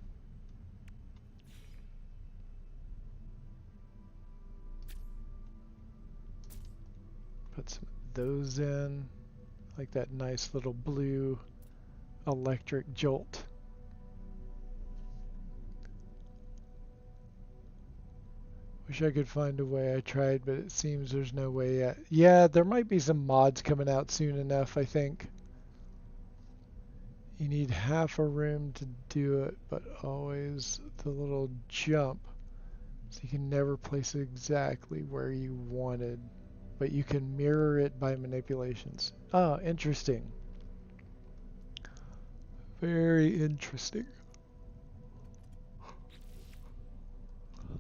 Put some of those in. Like that nice little blue electric jolt. Wish I could find a way. I tried, but it seems there's no way yet. Yeah, there might be some mods coming out soon enough, I think. You need half a room to do it, but always the little jump. So you can never place it exactly where you wanted, but you can mirror it by manipulations. Oh, interesting. Very interesting.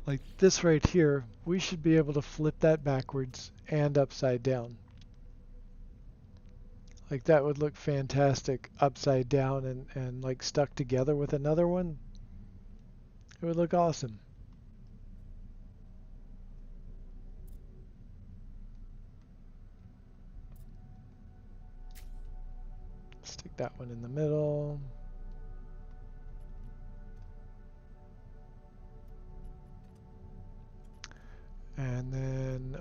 Like this right here, we should be able to flip that backwards and upside down. Like that would look fantastic upside down and like stuck together with another one. It would look awesome. Stick that one in the middle. And then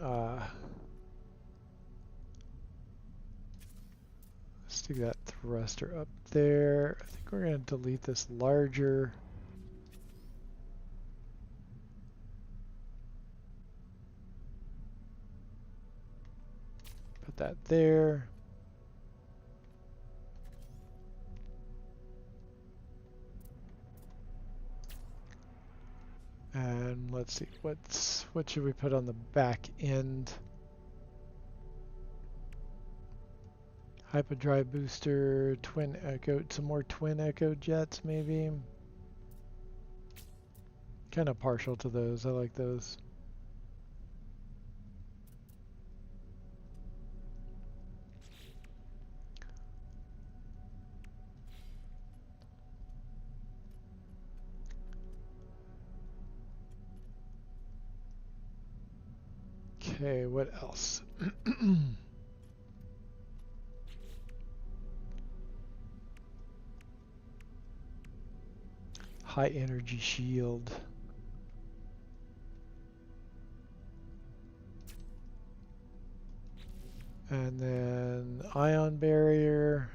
stick that thruster up there. I think we're going to delete this larger. Put that there. And let's see, what should we put on the back end? Hyperdrive booster, twin echo, some more twin echo jets maybe. Kind of partial to those. I like those. Okay, what else? High energy shield. And then ion barrier.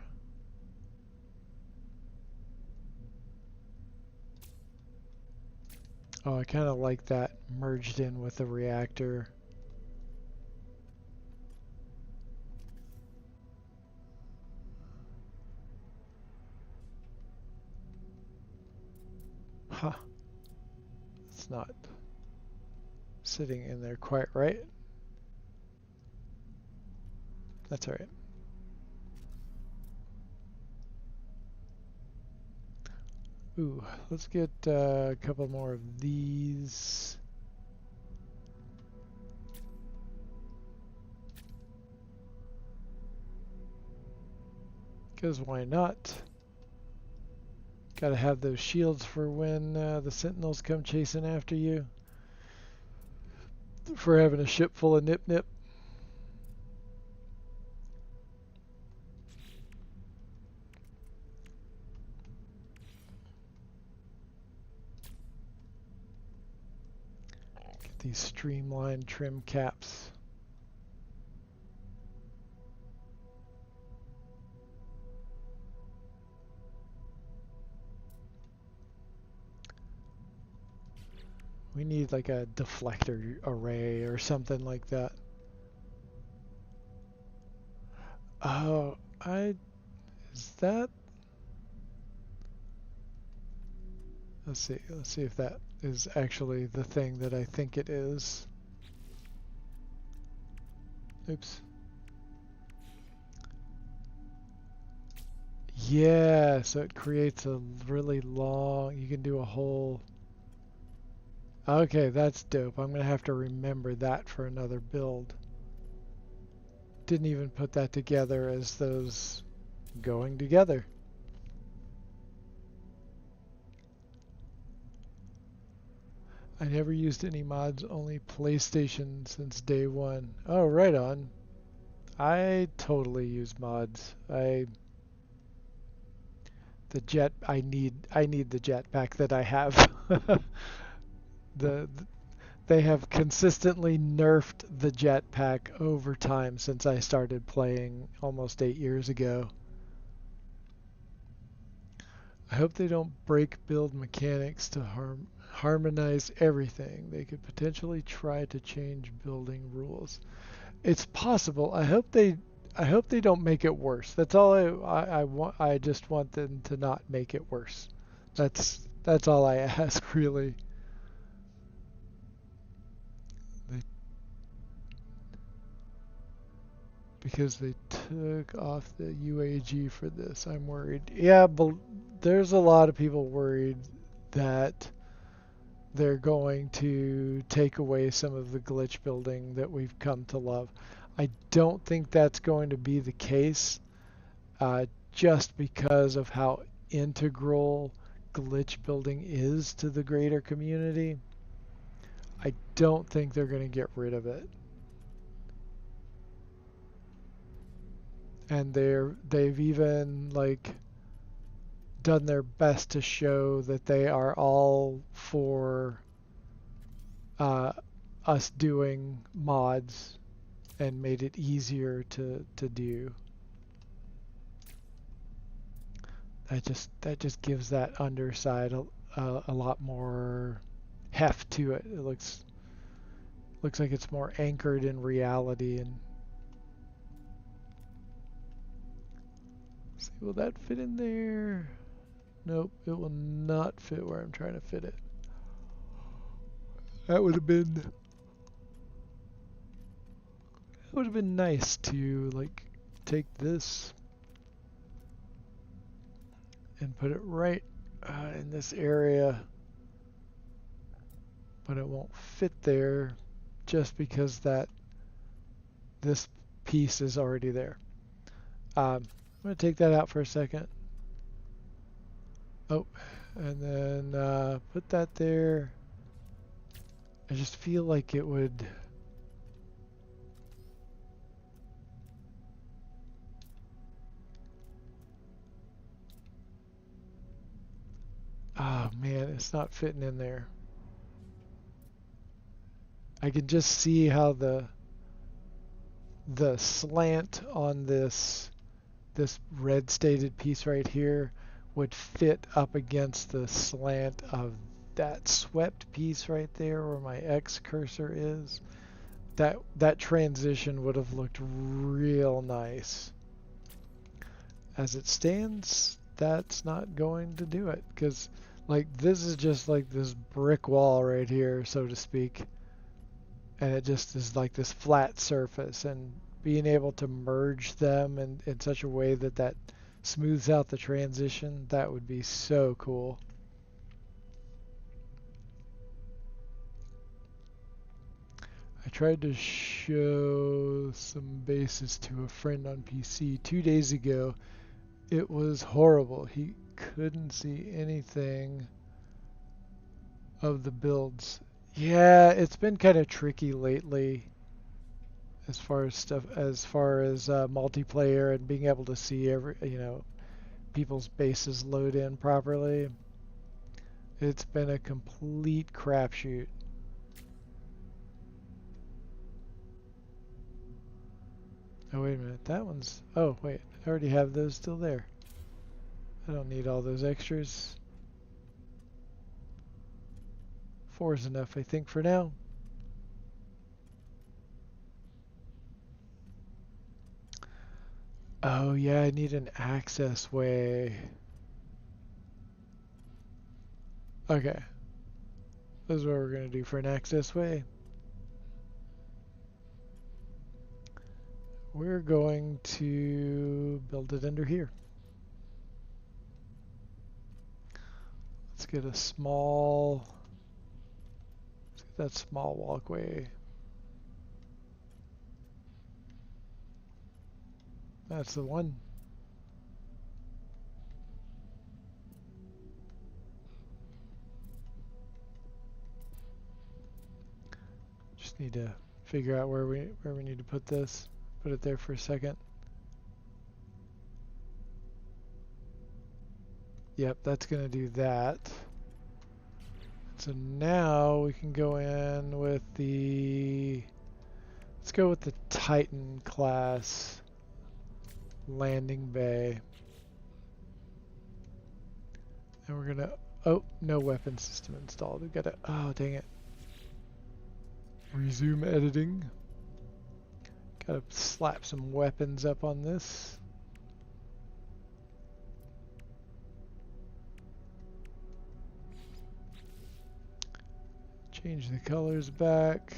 Oh, I kind of like that merged in with the reactor. Huh. It's not sitting in there quite right. That's all right. Ooh, let's get a couple more of these. Because why not? Gotta have those shields for when the sentinels come chasing after you. For having a ship full of NipNip. Get these streamlined trim caps. We need like a deflector array or something like that. Oh, is that? Let's see if that is actually the thing that I think it is. Oops. Yeah, so it creates a really long, you can do a whole. Okay, that's dope. I'm gonna have to remember that for another build. Didn't even put that together as those going together. I never used any mods, only PlayStation since day one. Oh, right on. I totally use mods. I need the jetpack that I have. They have consistently nerfed the jetpack over time since I started playing almost 8 years ago. I hope they don't break build mechanics to harmonize everything. They could potentially try to change building rules. It's possible. I hope they don't make it worse. That's all I want. I just want them to not make it worse. That's all I ask, really. Because they took off the UAG for this, I'm worried. Yeah, but there's a lot of people worried that they're going to take away some of the glitch building that we've come to love. I don't think that's going to be the case, just because of how integral glitch building is to the greater community. I don't think they're going to get rid of it. And they've even like done their best to show that they are all for us doing mods and made it easier to do. That just gives that underside a lot more heft to it. It looks like it's more anchored in reality. And see, will that fit in there? Nope, it will not fit where I'm trying to fit it. That would have been nice to like take this and put it right in this area, but it won't fit there just because this piece is already there. I'm going to take that out for a second. Oh, and then put that there. I just feel like it would and it's not fitting in there. I can just see how the slant on this red stated piece right here would fit up against the slant of that swept piece right there where my X cursor is. That transition would have looked real nice. As it stands, that's not going to do it, because like this is just like this brick wall right here, so to speak, and it just is like this flat surface, and being able to merge them in such a way that smooths out the transition, that would be so cool. I tried to show some bases to a friend on PC 2 days ago. It was horrible. He couldn't see anything of the builds. Yeah, it's been kind of tricky lately as far as multiplayer and being able to see people's bases load in properly. It's been a complete crapshoot. Oh, wait a minute. That one's... Oh, wait. I already have those still there. I don't need all those extras. 4 is enough, I think, for now. Oh, yeah, I need an access way. Okay. This is what we're going to do for an access way. We're going to build it under here. Let's get a small... Let's get that small walkway. That's the one. Just need to figure out where we need to put this. Put it there for a second. Yep, that's going to do that. So now we can go in with the... Let's go with the Titan class landing bay. And we're going to... Oh, no weapon system installed. We've got to... Oh, dang it. Resume editing. Gotta slap some weapons up on this. Change the colors back.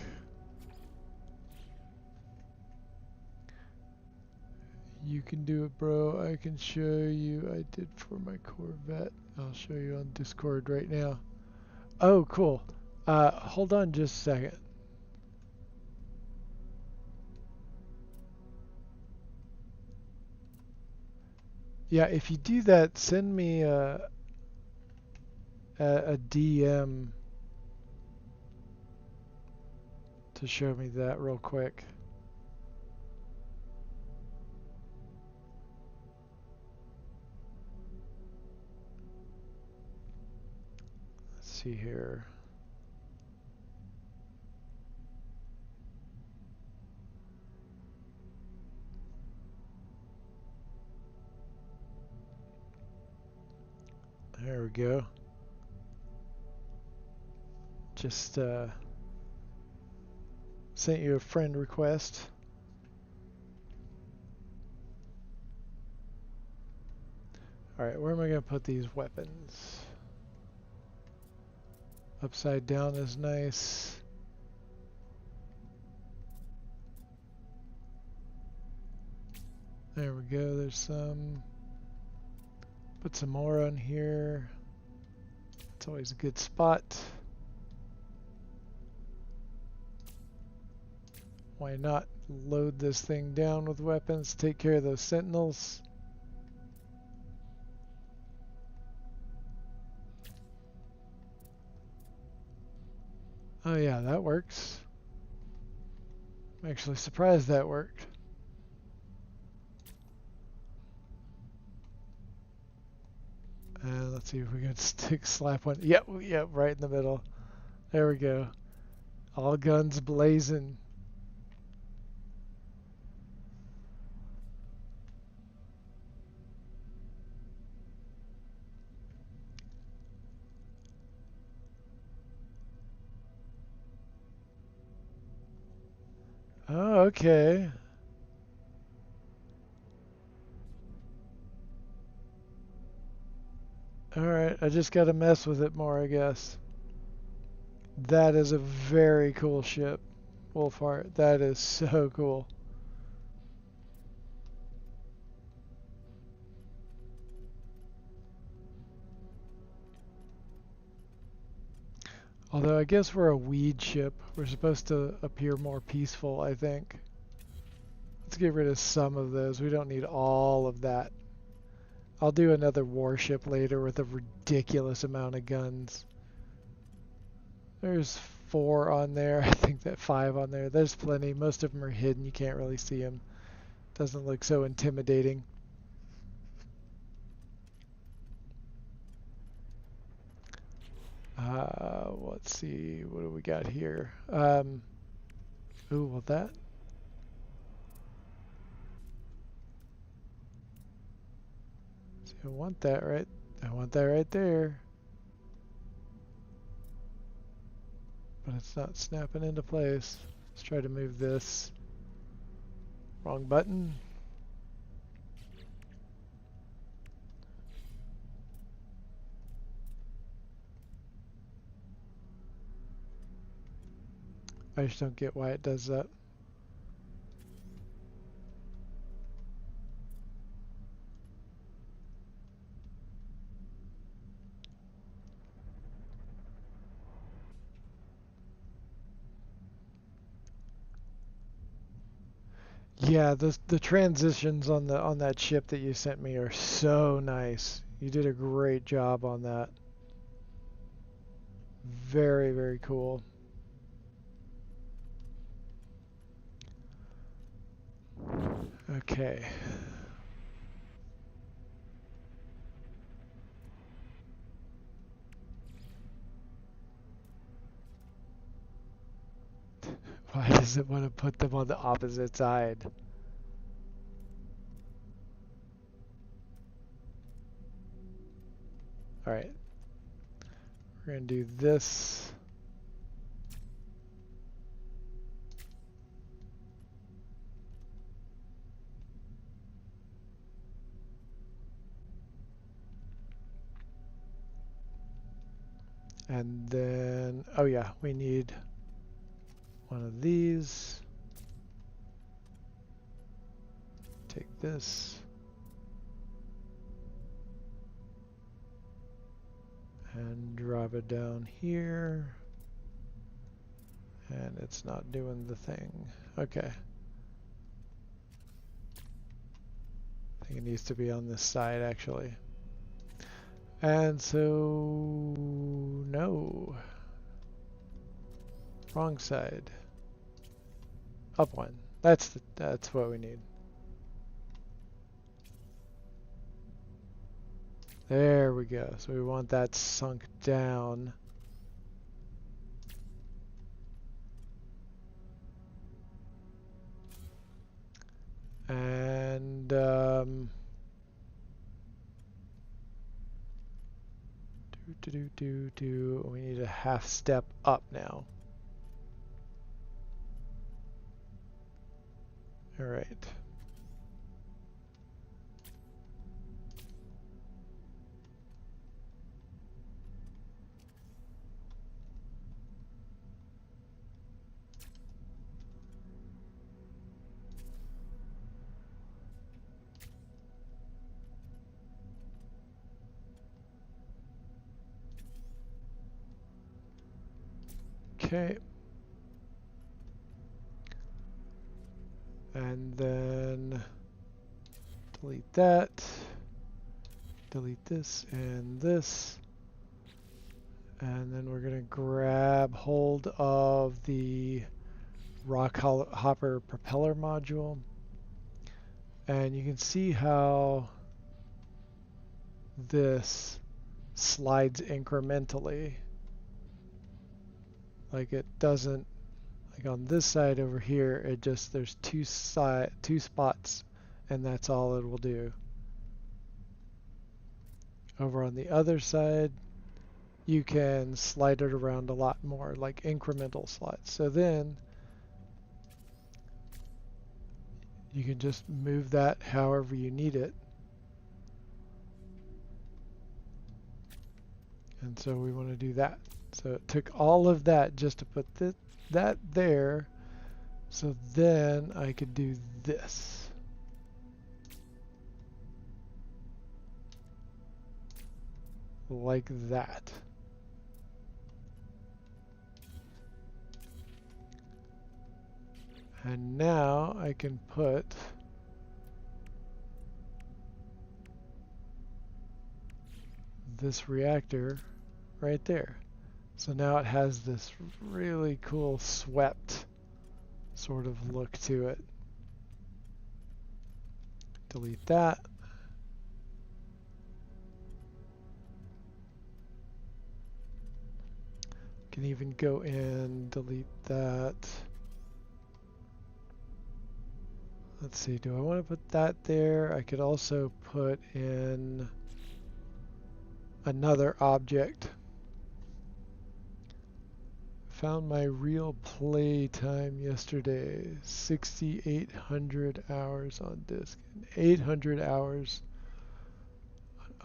You can do it, bro. I can show you. I did for my Corvette. I'll show you on Discord right now. Oh, cool. Hold on just a second. Yeah, if you do that, send me a DM to show me that real quick. Let's see here. There we go. Just sent you a friend request. Alright, where am I going to put these weapons? Upside down is nice. There we go, there's some. Put some more on here. It's always a good spot. Why not load this thing down with weapons, take care of those sentinels. Oh yeah, that works. I'm actually surprised that worked. And Let's see if we can slap one. Yep, yep, right in the middle. There we go. All guns blazing. Oh, okay. Alright, I just gotta mess with it more, I guess. That is a very cool ship, Wolfheart. That is so cool. Although I guess we're a weed ship. We're supposed to appear more peaceful, I think. Let's get rid of some of those. We don't need all of that. I'll do another warship later with a ridiculous amount of guns. There's 4 on there. I think that 5 on there. There's plenty. Most of them are hidden. You can't really see them. Doesn't look so intimidating. Let's see. What do we got here? Ooh, well that. See, I want that right. I want that right there. But it's not snapping into place. Let's try to move this. Wrong button. I just don't get why it does that. Yeah, the transitions on that ship that you sent me are so nice. You did a great job on that. Very, very cool. Okay. Why does it want to put them on the opposite side? All right. We're going to do this. And then, oh yeah, we need one of these. Take this. And drop it down here. And it's not doing the thing. Okay. I think it needs to be on this side actually. And so, no. Wrong side. Up one. That's what we need. There we go. So we want that sunk down. And we need a half step up now. All right. Okay. And then delete that. Delete this and this. And then we're going to grab hold of the rock hopper propeller module. And you can see how this slides incrementally. Like it doesn't, like on this side over here, it just, there's two spots, and that's all it will do. Over on the other side, you can slide it around a lot more, like incremental slides. So then you can just move that however you need it. And so we want to do that. So it took all of that just to put that there. So then I could do this. Like that. And now I can put this reactor right there. So now it has this really cool swept sort of look to it. Delete that. Can even go in, delete that. Let's see, do I want to put that there? I could also put in another object. Found my real play time yesterday. 6,800 hours on disk. 800 hours.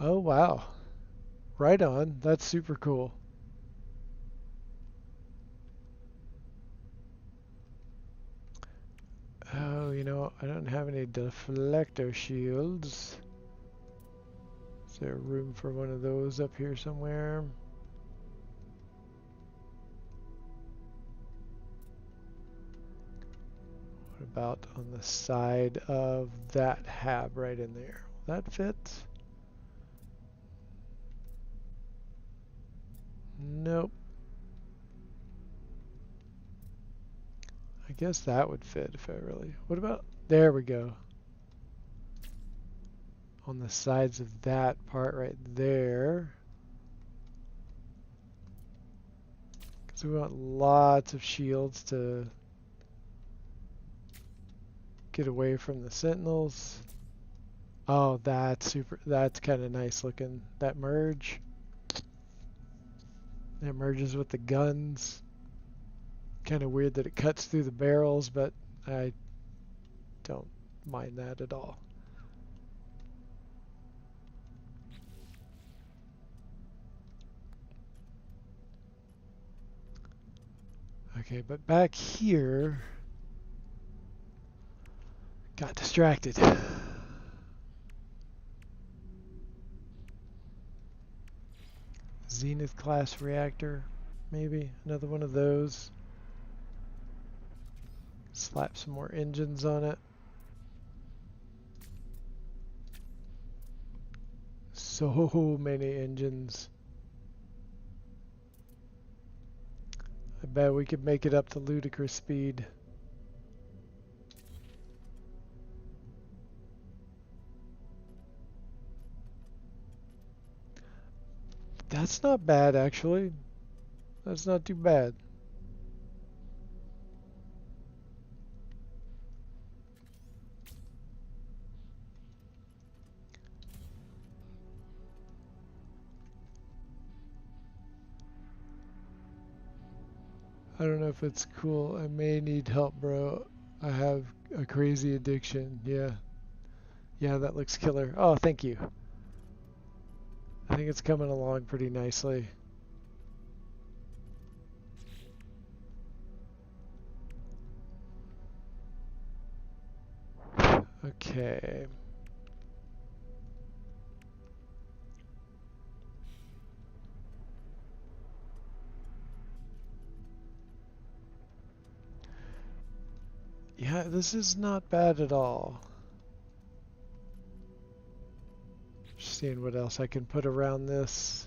Oh, wow. Right on. That's super cool. Oh, you know, I don't have any deflector shields. Is there room for one of those up here somewhere? What about on the side of that hab right in there? Will that fit? Nope. I guess that would fit if I really... What about... There we go. On the sides of that part right there. Because we want lots of shields to get away from the sentinels. Oh, that's super... That's kind of nice looking. That merge. It merges with the guns. Kind of weird that it cuts through the barrels, but I don't mind that at all. Okay, but back here, got distracted. Zenith class reactor, maybe another one of those. Slap some more engines on it. So many engines. I bet we could make it up to ludicrous speed. That's not bad, actually. That's not too bad. I don't know if it's cool. I may need help, bro. I have a crazy addiction. Yeah. Yeah, that looks killer. Oh, thank you. I think it's coming along pretty nicely. Okay. Yeah, this is not bad at all. Just seeing what else I can put around this.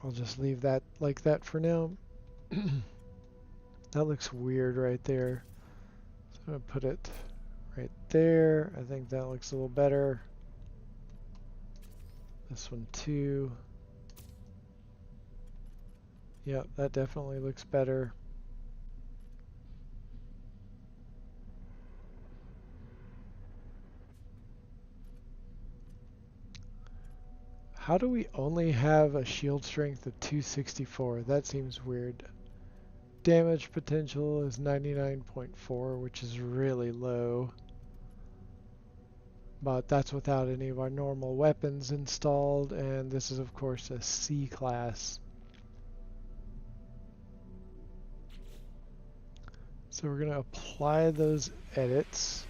I'll just leave that like that for now. That looks weird right there. So I'm going to put it right there. I think that looks a little better. This one too. Yep, that definitely looks better. How do we only have a shield strength of 264? That seems weird. Damage potential is 99.4, which is really low. But that's without any of our normal weapons installed, and this is of course a C class. So we're going to apply those edits.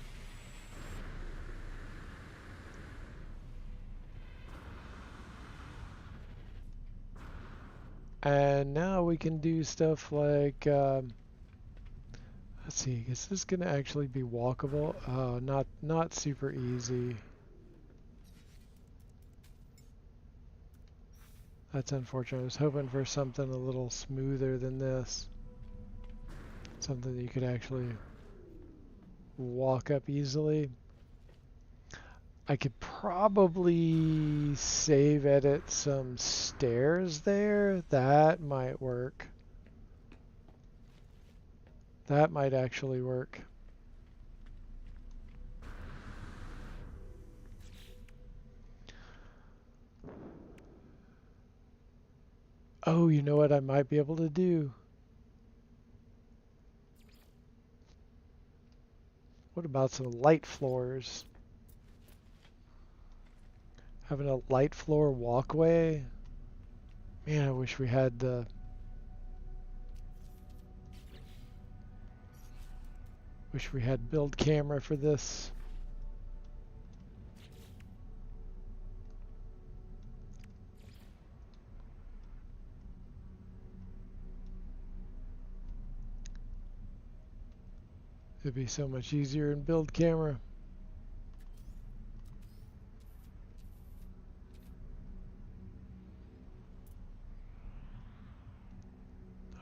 And now we can do stuff like, let's see, is this going to actually be walkable? Oh, not super easy. That's unfortunate. I was hoping for something a little smoother than this. Something that you could actually walk up easily. I could probably save edit some stairs there. That might work. That might actually work. Oh, you know what I might be able to do? What about some light floors? Having a light floor walkway? Man, I wish we had the... Wish we had build camera for this. It'd be so much easier in build camera.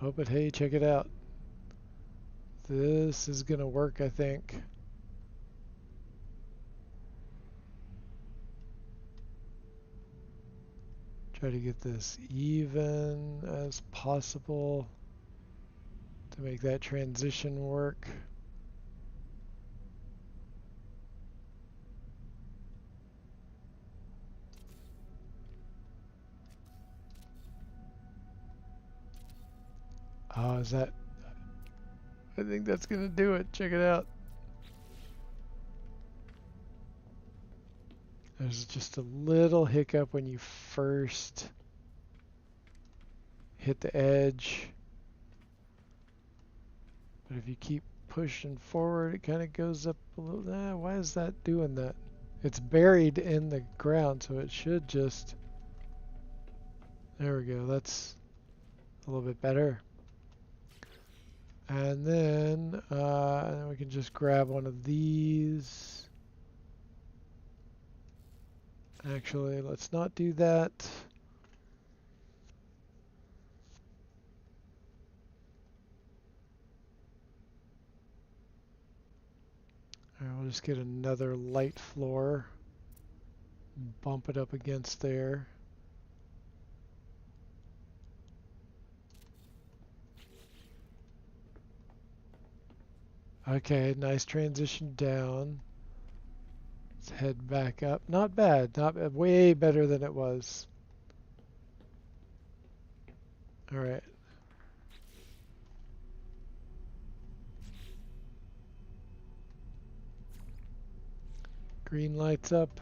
Oh, but hey, check it out. This is gonna work, I think. Try to get this even as possible to make that transition work. Oh, is that... I think that's gonna do it. Check it out. There's just a little hiccup when you first hit the edge. But if you keep pushing forward, it kind of goes up a little. Why is that doing that? It's buried in the ground, so it should just... There we go. That's a little bit better. And then we can just grab one of these. Actually, let's not do that. Alright, we'll just get another light floor. Bump it up against there. Okay, nice transition down. Let's head back up. Not bad, not bad. Way better than it was. Alright. Green lights up.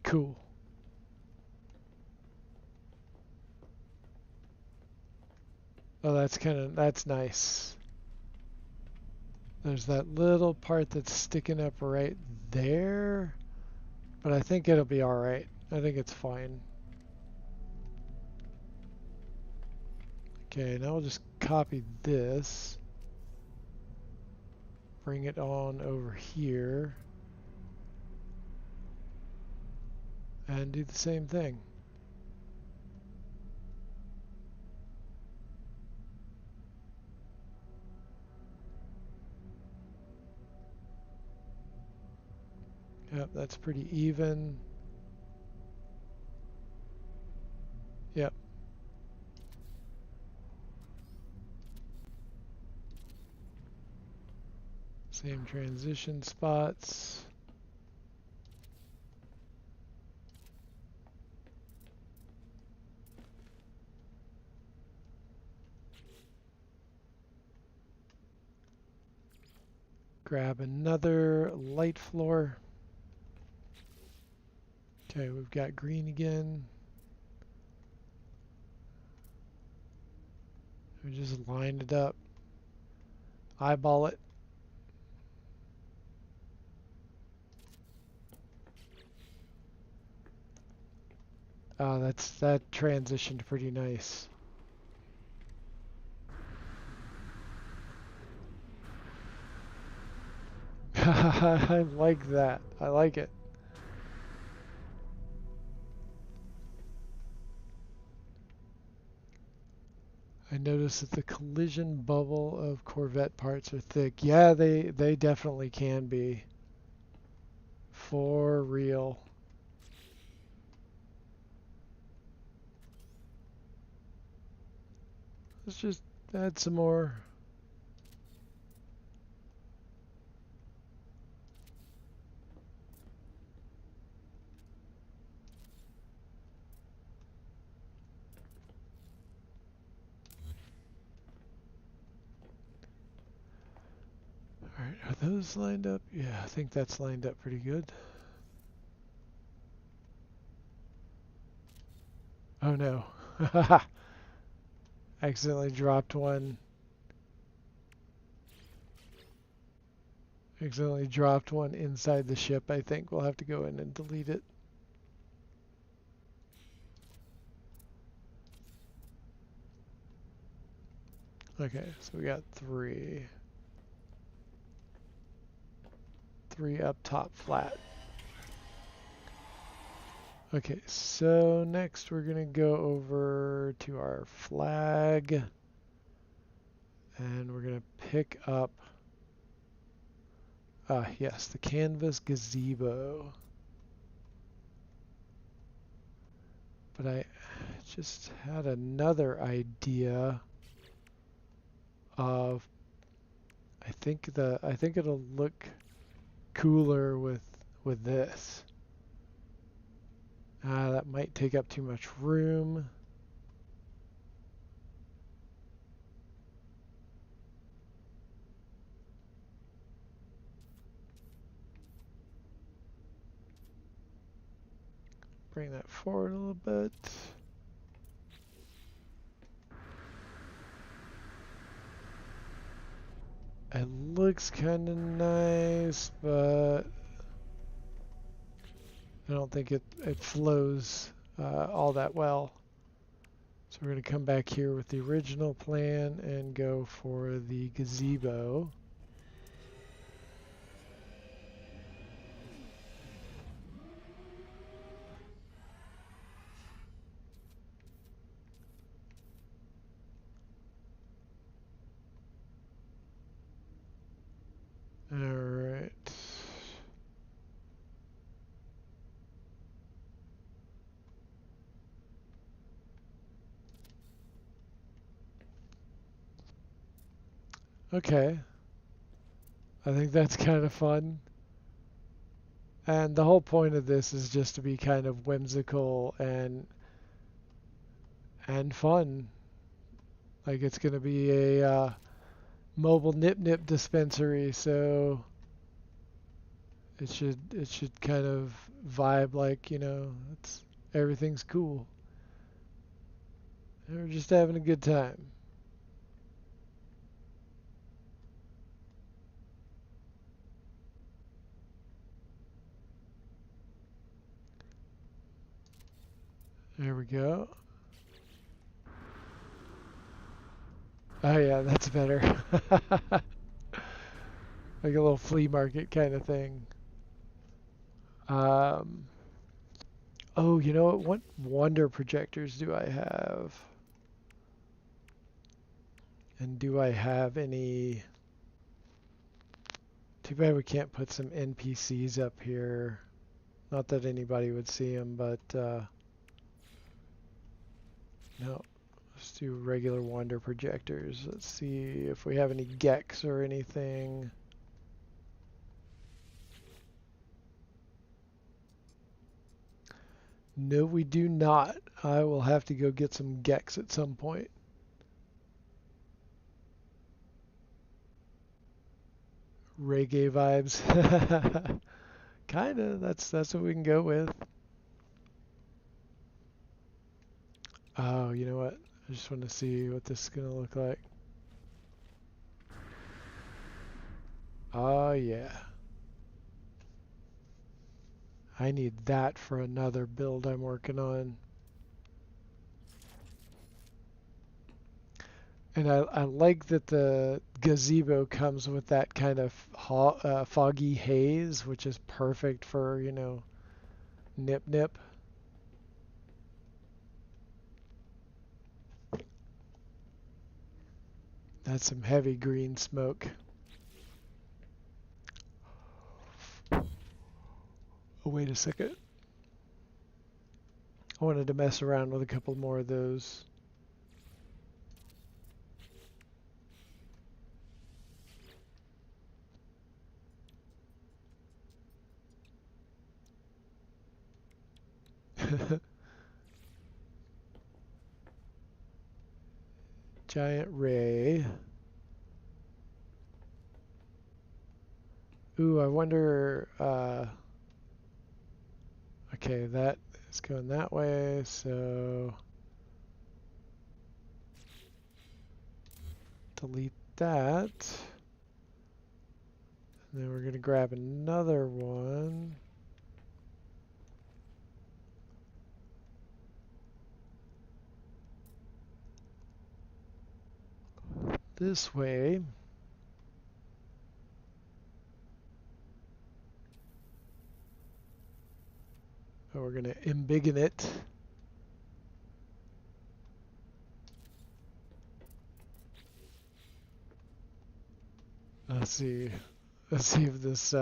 Cool. Oh, that's nice. There's that little part that's sticking up right there, but I think it'll be alright. I think it's fine. Okay, now we'll just copy this. Bring it on over here. And do the same thing. Yep, that's pretty even. Yep. Same transition spots. Grab another light floor. Okay, we've got green again. We just line it up. Eyeball it. That transitioned pretty nice. I like that. I like it. I noticed that the collision bubble of Corvette parts are thick. Yeah, they definitely can be. For real. Let's just add some more. Alright, are those lined up? Yeah, I think that's lined up pretty good. Oh no. Accidentally dropped one. Accidentally dropped one inside the ship. I think we'll have to go in and delete it. Okay, so we got three. Three up top flat. Okay, so next we're gonna go over to our flag and we're gonna pick up, yes, the canvas gazebo. But I just had another idea of, I think it'll look cooler with this. That might take up too much room. Bring that forward a little bit. It looks kind of nice, but I don't think it flows all that well. So we're going to come back here with the original plan and go for the gazebo. All right. Okay. I think that's kind of fun. And the whole point of this is just to be kind of whimsical and fun. Like it's going to be a mobile NipNip dispensary, so it should kind of vibe like, you know, everything's cool. And we're just having a good time. There we go. Oh yeah, that's better. Like a little flea market kind of thing. Um, oh, you know what wonder projectors do I have? And do I have any... Too bad we can't put some NPCs up here. Not that anybody would see them, but no. Let's do regular wonder projectors. Let's see if we have any Gex or anything. No, we do not. I will have to go get some Gex at some point. Reggae vibes. Kinda. That's what we can go with. Oh, you know what? I just want to see what this is gonna look like. Oh yeah. I need that for another build I'm working on. And I like that the gazebo comes with that kind of foggy haze, which is perfect for, you know, NipNip. That's some heavy green smoke. Oh, wait a second. I wanted to mess around with a couple more of those. Giant ray. Ooh, I wonder... okay, that is going that way, so... delete that. And then we're going to grab another one. This way. Oh, we're going to embiggen it. Let's see. Let's see if this, see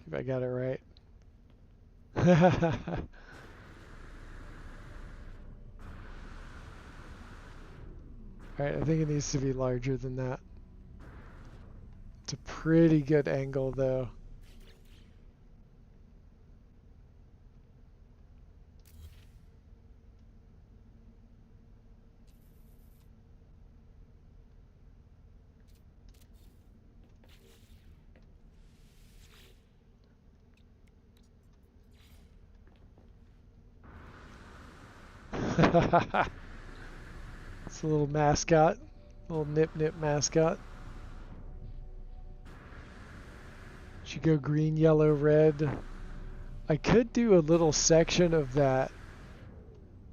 if I got it right. Alright, I think it needs to be larger than that. It's a pretty good angle, though. It's a little mascot, little NipNip mascot. Should go green, yellow, red. I could do a little section of that.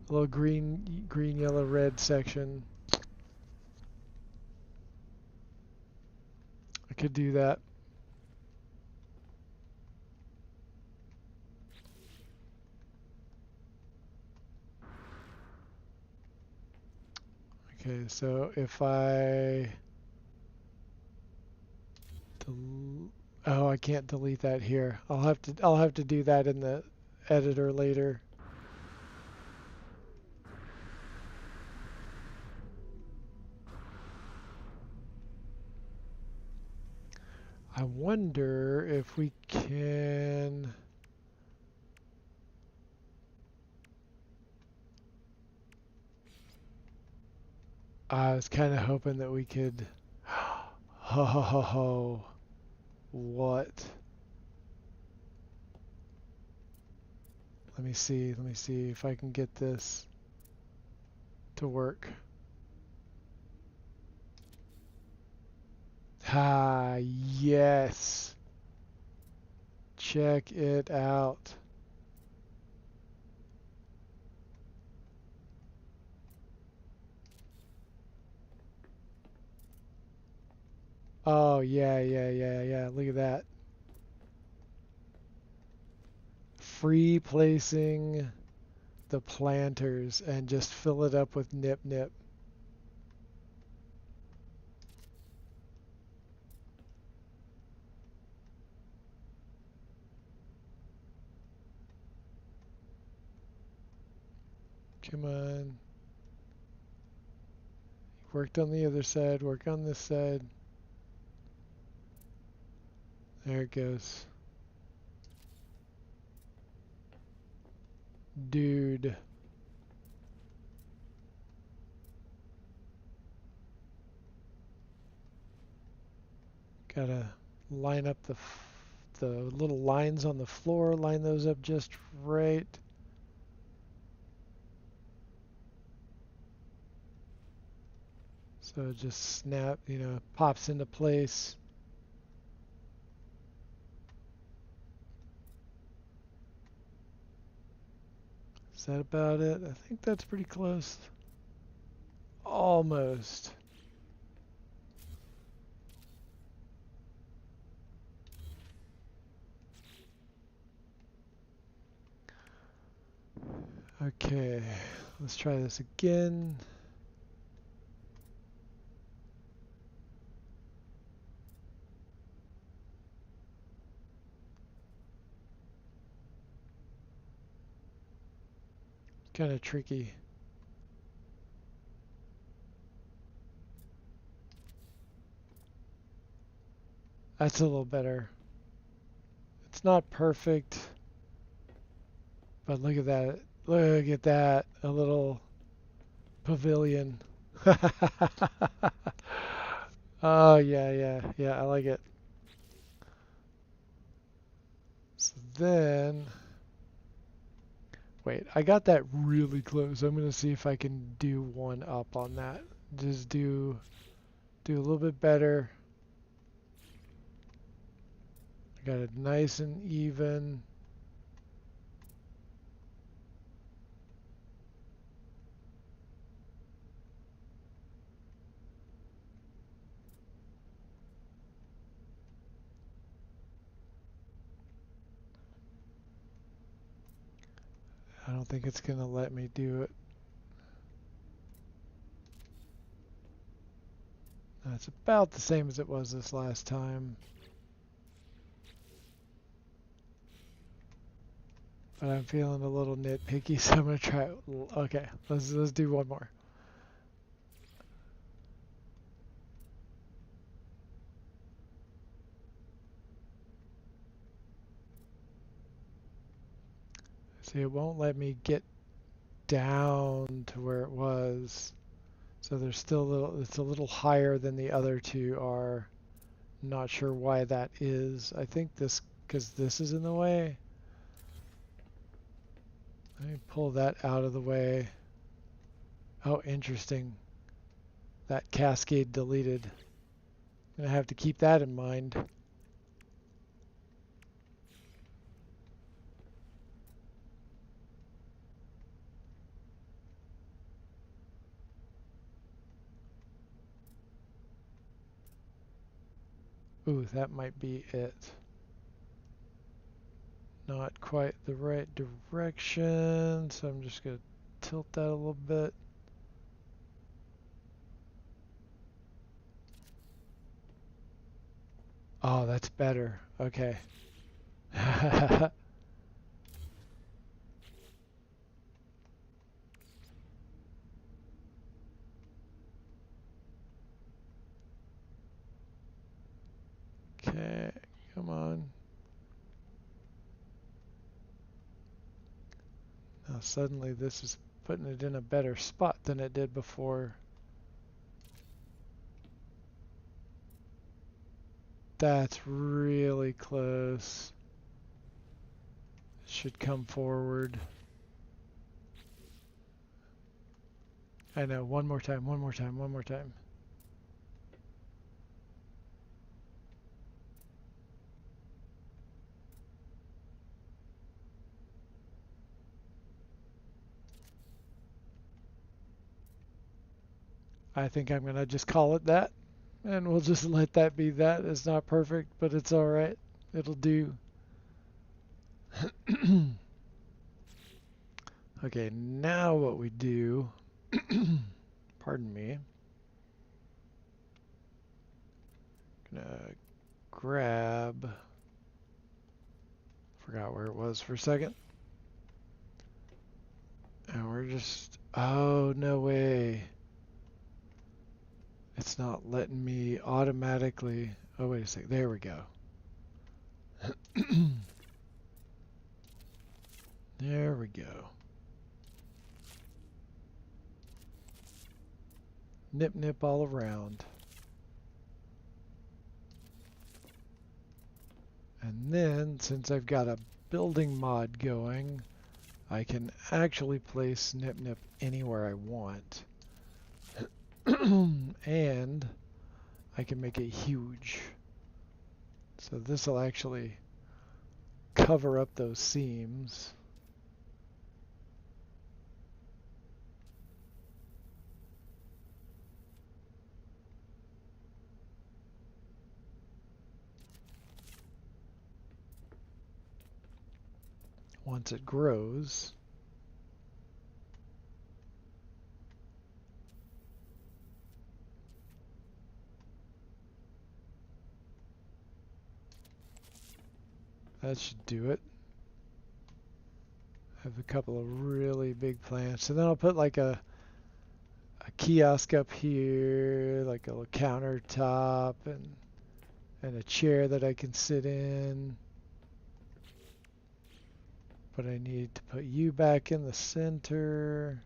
A little green, yellow, red section. I could do that. Okay, so if I... oh, I can't delete that here. I'll have to do that in the editor later. I wonder if we can... I was kind of hoping that we could... ho ho ho ho. What? Let me see if I can get this to work. Ah, yes. Check it out. Oh, yeah, yeah, yeah, yeah. Look at that. Free placing the planters and just fill it up with NipNip. Come on. Worked on the other side, work on this side. There it goes. Dude. Gotta line up the little lines on the floor, line those up just right. So it just snap, pops into place. Is that about it? I think that's pretty close. Almost. Okay, let's try this again. Kind of tricky. That's a little better. It's not perfect, but look at that. Look at that. A little pavilion. Oh, yeah, yeah, yeah, I like it. So then, wait, I got that really close. I'm going to see if I can do one up on that. Just do a little bit better. I got it nice and even. I don't think it's going to let me do it. That's about the same as it was this last time. But I'm feeling a little nitpicky, so I'm going to try. Okay, let's do one more. See, it won't let me get down to where it was. So there's still it's a little higher than the other two are. Not sure why that is. I think because this is in the way. Let me pull that out of the way. Oh, interesting. That cascade deleted. Gonna have to keep that in mind. Ooh, that might be it. Not quite the right direction, so I'm just gonna tilt that a little bit. Oh, that's better. Okay. Okay, come on. Now suddenly this is putting it in a better spot than it did before. That's really close. It should come forward. I know, one more time, one more time, one more time. I think I'm gonna just call it that. And we'll just let that be that. It's not perfect, but it's alright. It'll do. Okay, now what we do, pardon me, gonna grab, forgot where it was for a second. And we're just, oh, no way. It's not letting me automatically, oh, wait a second, there we go. There we go. NipNip all around. And then, since I've got a building mod going, I can actually place NipNip anywhere I want. And I can make it huge. So this will actually cover up those seams. Once it grows, that should do it. I have a couple of really big plants. And then I'll put like a kiosk up here, like a little countertop and a chair that I can sit in. But I need to put you back in the center.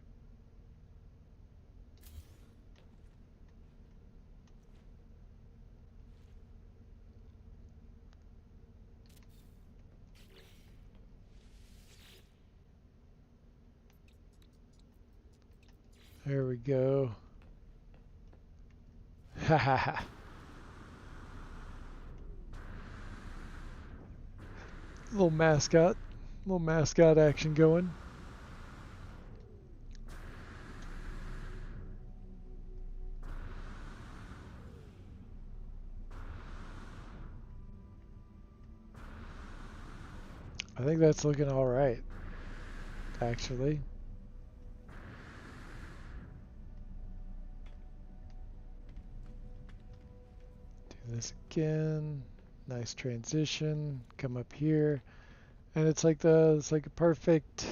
There we go. Ha ha ha. Little mascot action going. I think that's looking all right, actually. Do this again. Nice transition. Come up here. And it's like a perfect,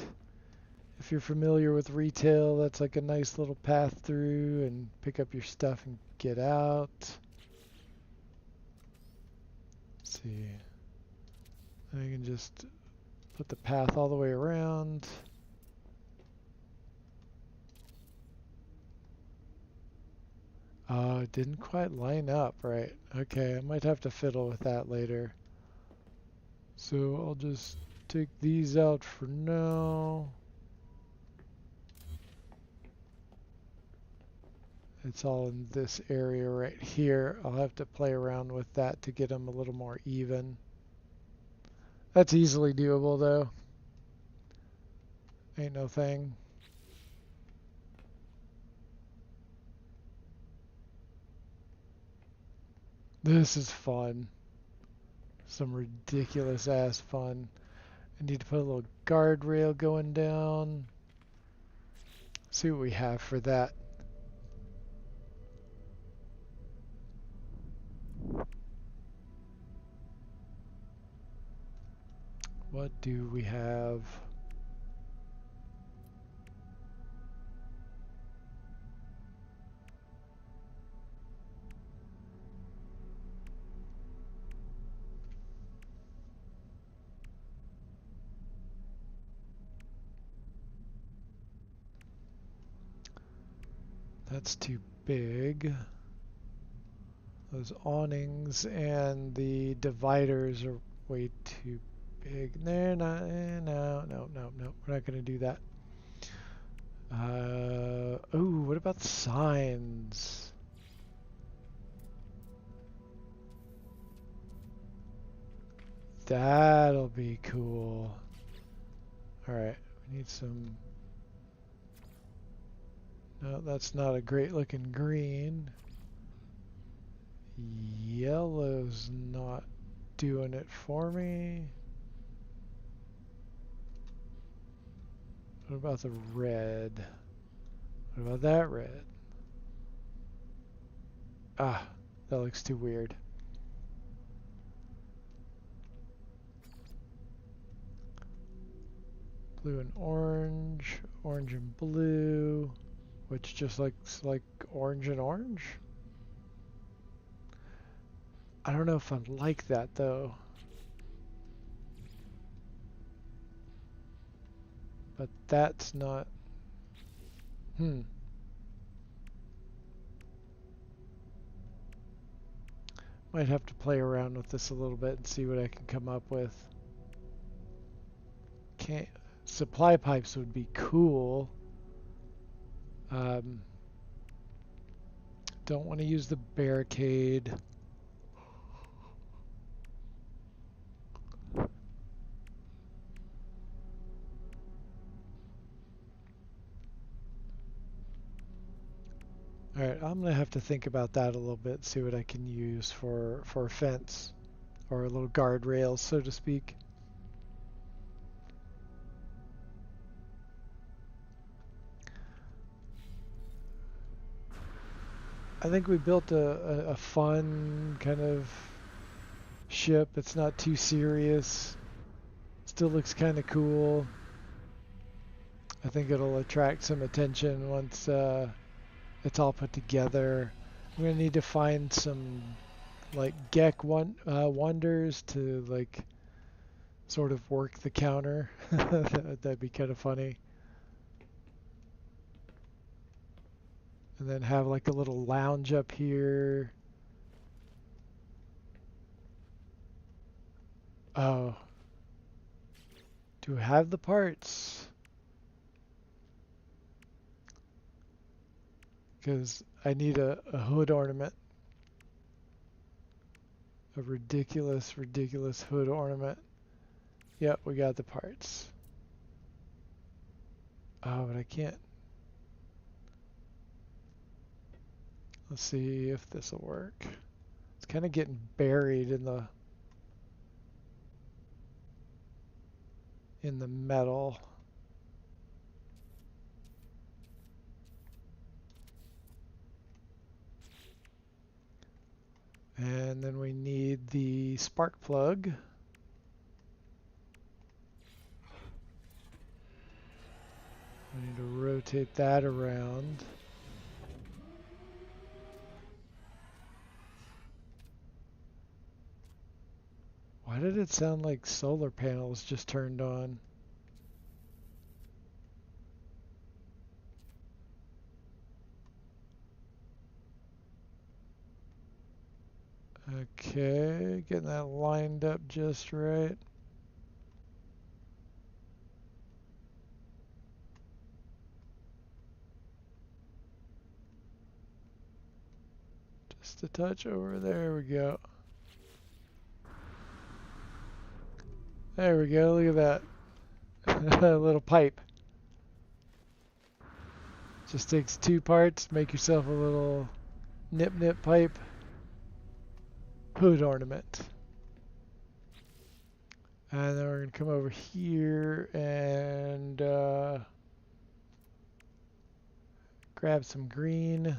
if you're familiar with retail, that's like a nice little path through and pick up your stuff and get out. Let's see. I can just put the path all the way around. Oh, it didn't quite line up right. Okay, I might have to fiddle with that later. So I'll just take these out for now. It's all in this area right here. I'll have to play around with that to get them a little more even. That's easily doable though. Ain't no thing. This is fun. Some ridiculous ass fun. I need to put a little guardrail going down. See what we have for that. What do we have? That's too big. Those awnings and the dividers are way too big. They're not. No. We're not going to do that. Oh, what about signs? That'll be cool. Alright, we need some... No, that's not a great looking green. Yellow's not doing it for me. What about the red? What about that red? Ah, that looks too weird. Blue and orange, orange and blue, which just looks like orange and orange. I don't know if I like that though. But that's not... Might have to play around with this a little bit and see what I can come up with. Can't... Supply pipes would be cool. Don't want to use the barricade. Alright, I'm going to have to think about that a little bit, see what I can use for a fence, or a little guardrail, so to speak. I think we built a fun kind of ship. It's not too serious. Still looks kind of cool. I think it'll attract some attention once it's all put together. I'm gonna need to find some like wonders to like sort of work the counter. That'd be kind of funny. And then have like a little lounge up here. Oh. Do I have the parts? Because I need a hood ornament. A ridiculous hood ornament. Yep, we got the parts. Oh, but I can't. Let's see if this will work. It's kind of getting buried in the metal. And then we need the spark plug. We need to rotate that around. Why did it sound like solar panels just turned on? Okay, getting that lined up just right. Just a touch over there, we go. There we go, look at that. A little pipe. Just takes 2 parts, make yourself a little NipNip pipe. Hood ornament. And then we're going to come over here and grab some green.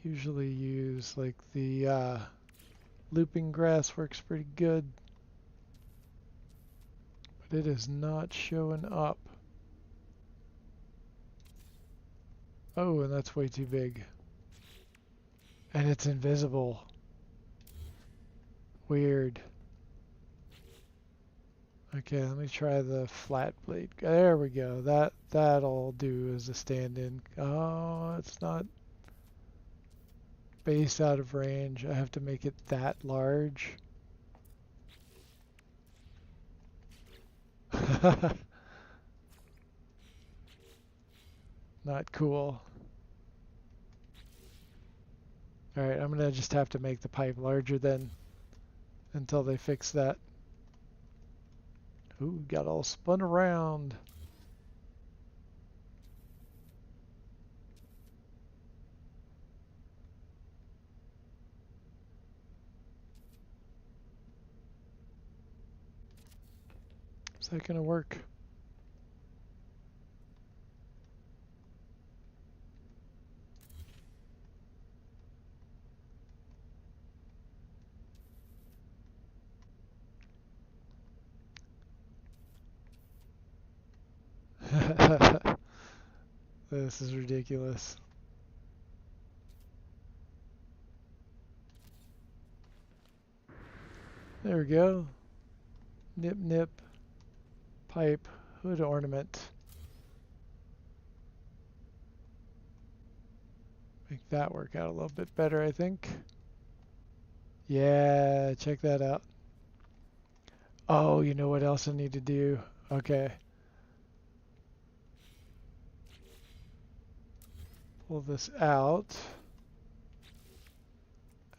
Usually use like the looping grass, works pretty good. But it is not showing up. Oh, and that's way too big. And it's invisible. Weird. Okay, let me try the flat blade. There we go. That'll do as a stand-in. Oh, it's not based out of range. I have to make it that large. Not cool. Alright, I'm gonna just have to make the pipe larger then until they fix that. Ooh, got all spun around. Is that gonna work? This is ridiculous. There we go. NipNip pipe hood ornament. Make that work out a little bit better, I think. Yeah, check that out. Oh, you know what else I need to do? Okay. Pull this out.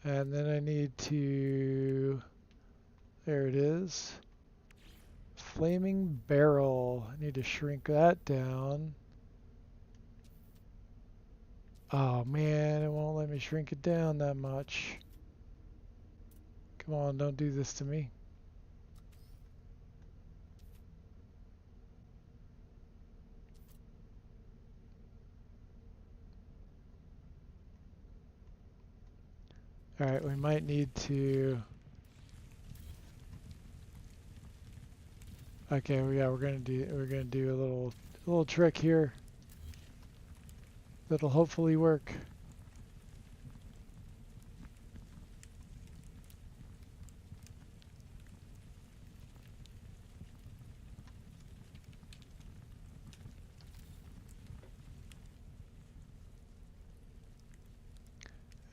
And then I need to... There it is. Flaming barrel. I need to shrink that down. Oh man, it won't let me shrink it down that much. Come on, don't do this to me. Alright, we might need to... Okay, yeah, we're gonna do a little trick here that'll hopefully work.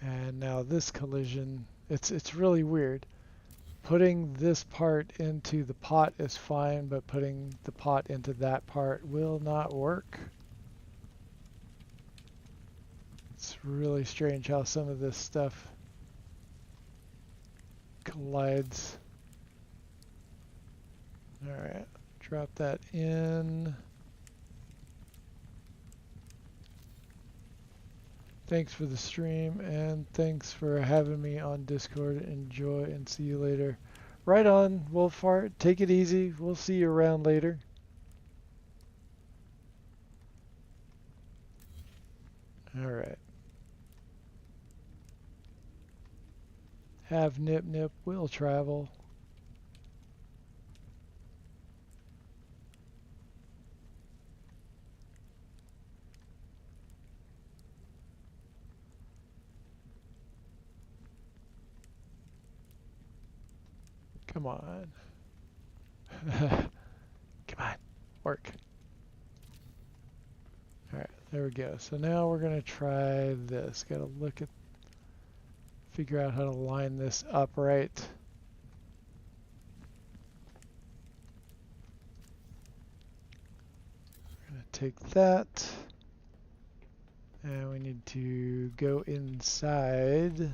And now this collision, it's really weird. Putting this part into the pot is fine, but putting the pot into that part will not work. It's really strange how some of this stuff collides. Alright, drop that in. Thanks for the stream, and thanks for having me on Discord. Enjoy, and see you later. Right on, Wolfheart. Take it easy. We'll see you around later. Alright. Have NipNip. Will travel. Come on. Come on. Work. Alright, there we go. So now we're going to try this. Got to look at, figure out how to line this up right. We're going to take that. And we need to go inside.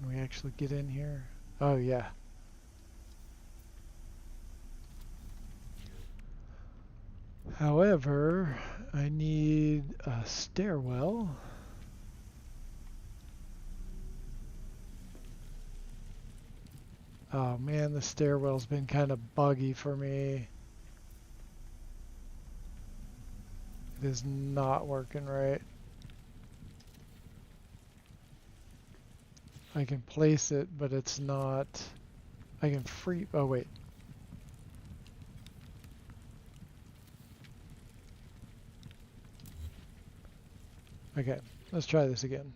Can we actually get in here? Oh, yeah. However, I need a stairwell. Oh man, the stairwell's been kind of buggy for me. It is not working right. I can place it, but it's not... I can free... Oh, wait. Okay, let's try this again.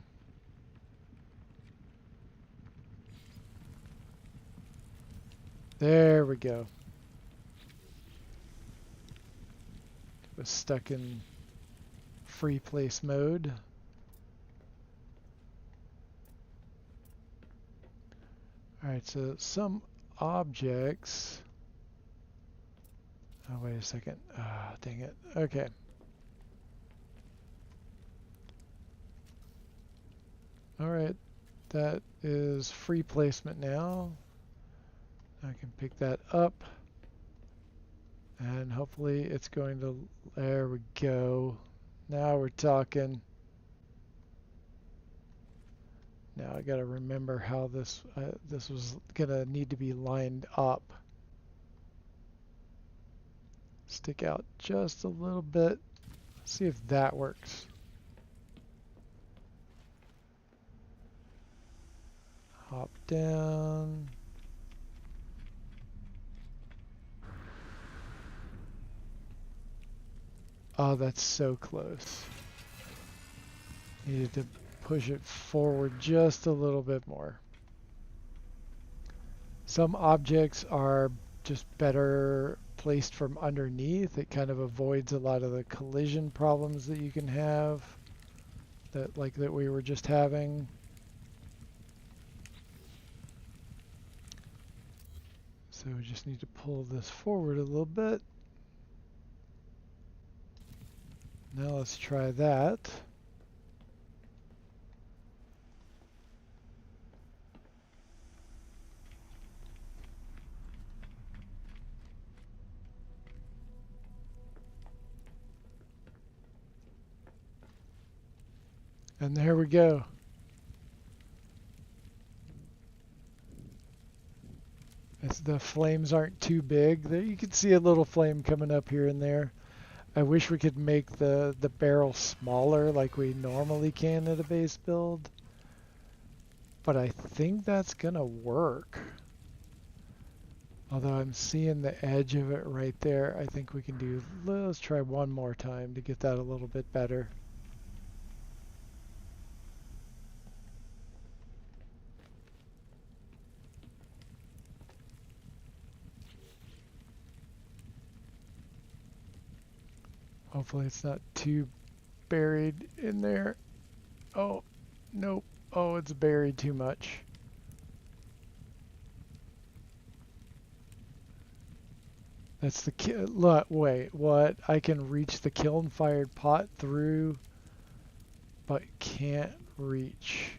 There we go. It was stuck in free place mode. Alright, so some objects... Oh, wait a second. Ah, dang it. Okay. Alright, that is free placement now. I can pick that up. And hopefully it's going to... There we go. Now we're talking. Now I gotta remember how this was gonna need to be lined up. Stick out just a little bit. See if that works. Hop down. Oh, that's so close. Needed to push it forward just a little bit more. Some objects are just better placed from underneath. It kind of avoids a lot of the collision problems that you can have, that we were just having. So we just need to pull this forward a little bit. Now let's try that. And there we go. The flames aren't too big. There you can see a little flame coming up here and there. I wish we could make the barrel smaller like we normally can at a base build. But I think that's gonna work. Although I'm seeing the edge of it right there. I think we can do, let's try one more time to get that a little bit better. Hopefully it's not too buried in there. Oh, nope. Oh, it's buried too much. That's the look, wait, what? I can reach the kiln fired pot through, but can't reach.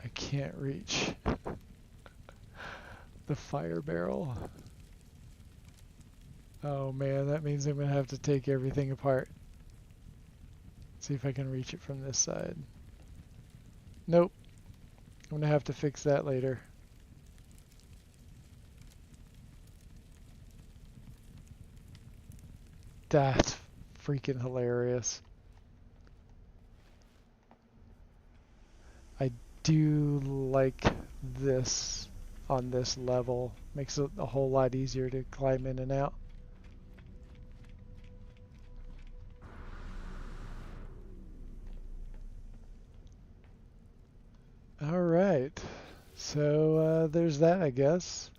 I can't reach the fire barrel. Oh man, that means I'm gonna have to take everything apart. See if I can reach it from this side. Nope. I'm gonna have to fix that later. That's freaking hilarious. I do like this on this level. Makes it a whole lot easier to climb in and out. All right, so there's that, I guess.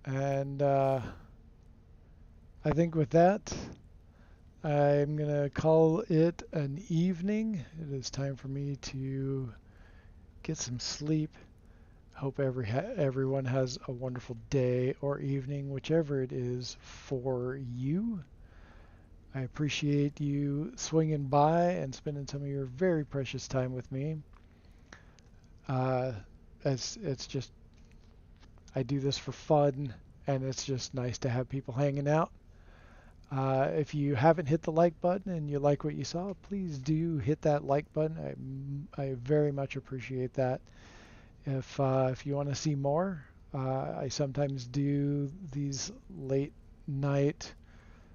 And I think with that, I'm going to call it an evening. It is time for me to get some sleep. Hope everyone has a wonderful day or evening, whichever it is for you. I appreciate you swinging by and spending some of your very precious time with me. It's just, I do this for fun, and it's just nice to have people hanging out. If you haven't hit the like button and you like what you saw, please do hit that like button. I very much appreciate that. If you want to see more, I sometimes do these late night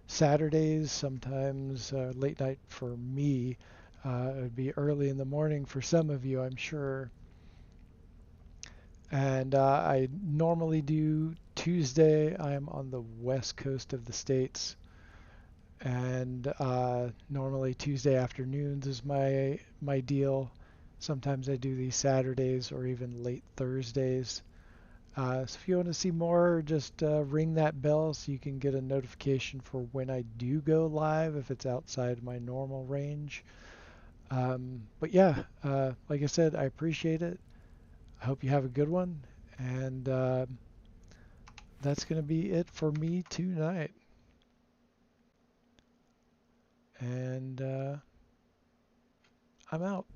Saturdays, sometimes late night for me. It would be early in the morning for some of you, I'm sure. And I normally do Tuesday. I'm on the west coast of the States. And normally Tuesday afternoons is my deal. Sometimes I do these Saturdays or even late Thursdays. So if you want to see more, just ring that bell so you can get a notification for when I do go live if it's outside my normal range. But yeah, like I said, I appreciate it. I hope you have a good one. And that's going to be it for me tonight. And I'm out.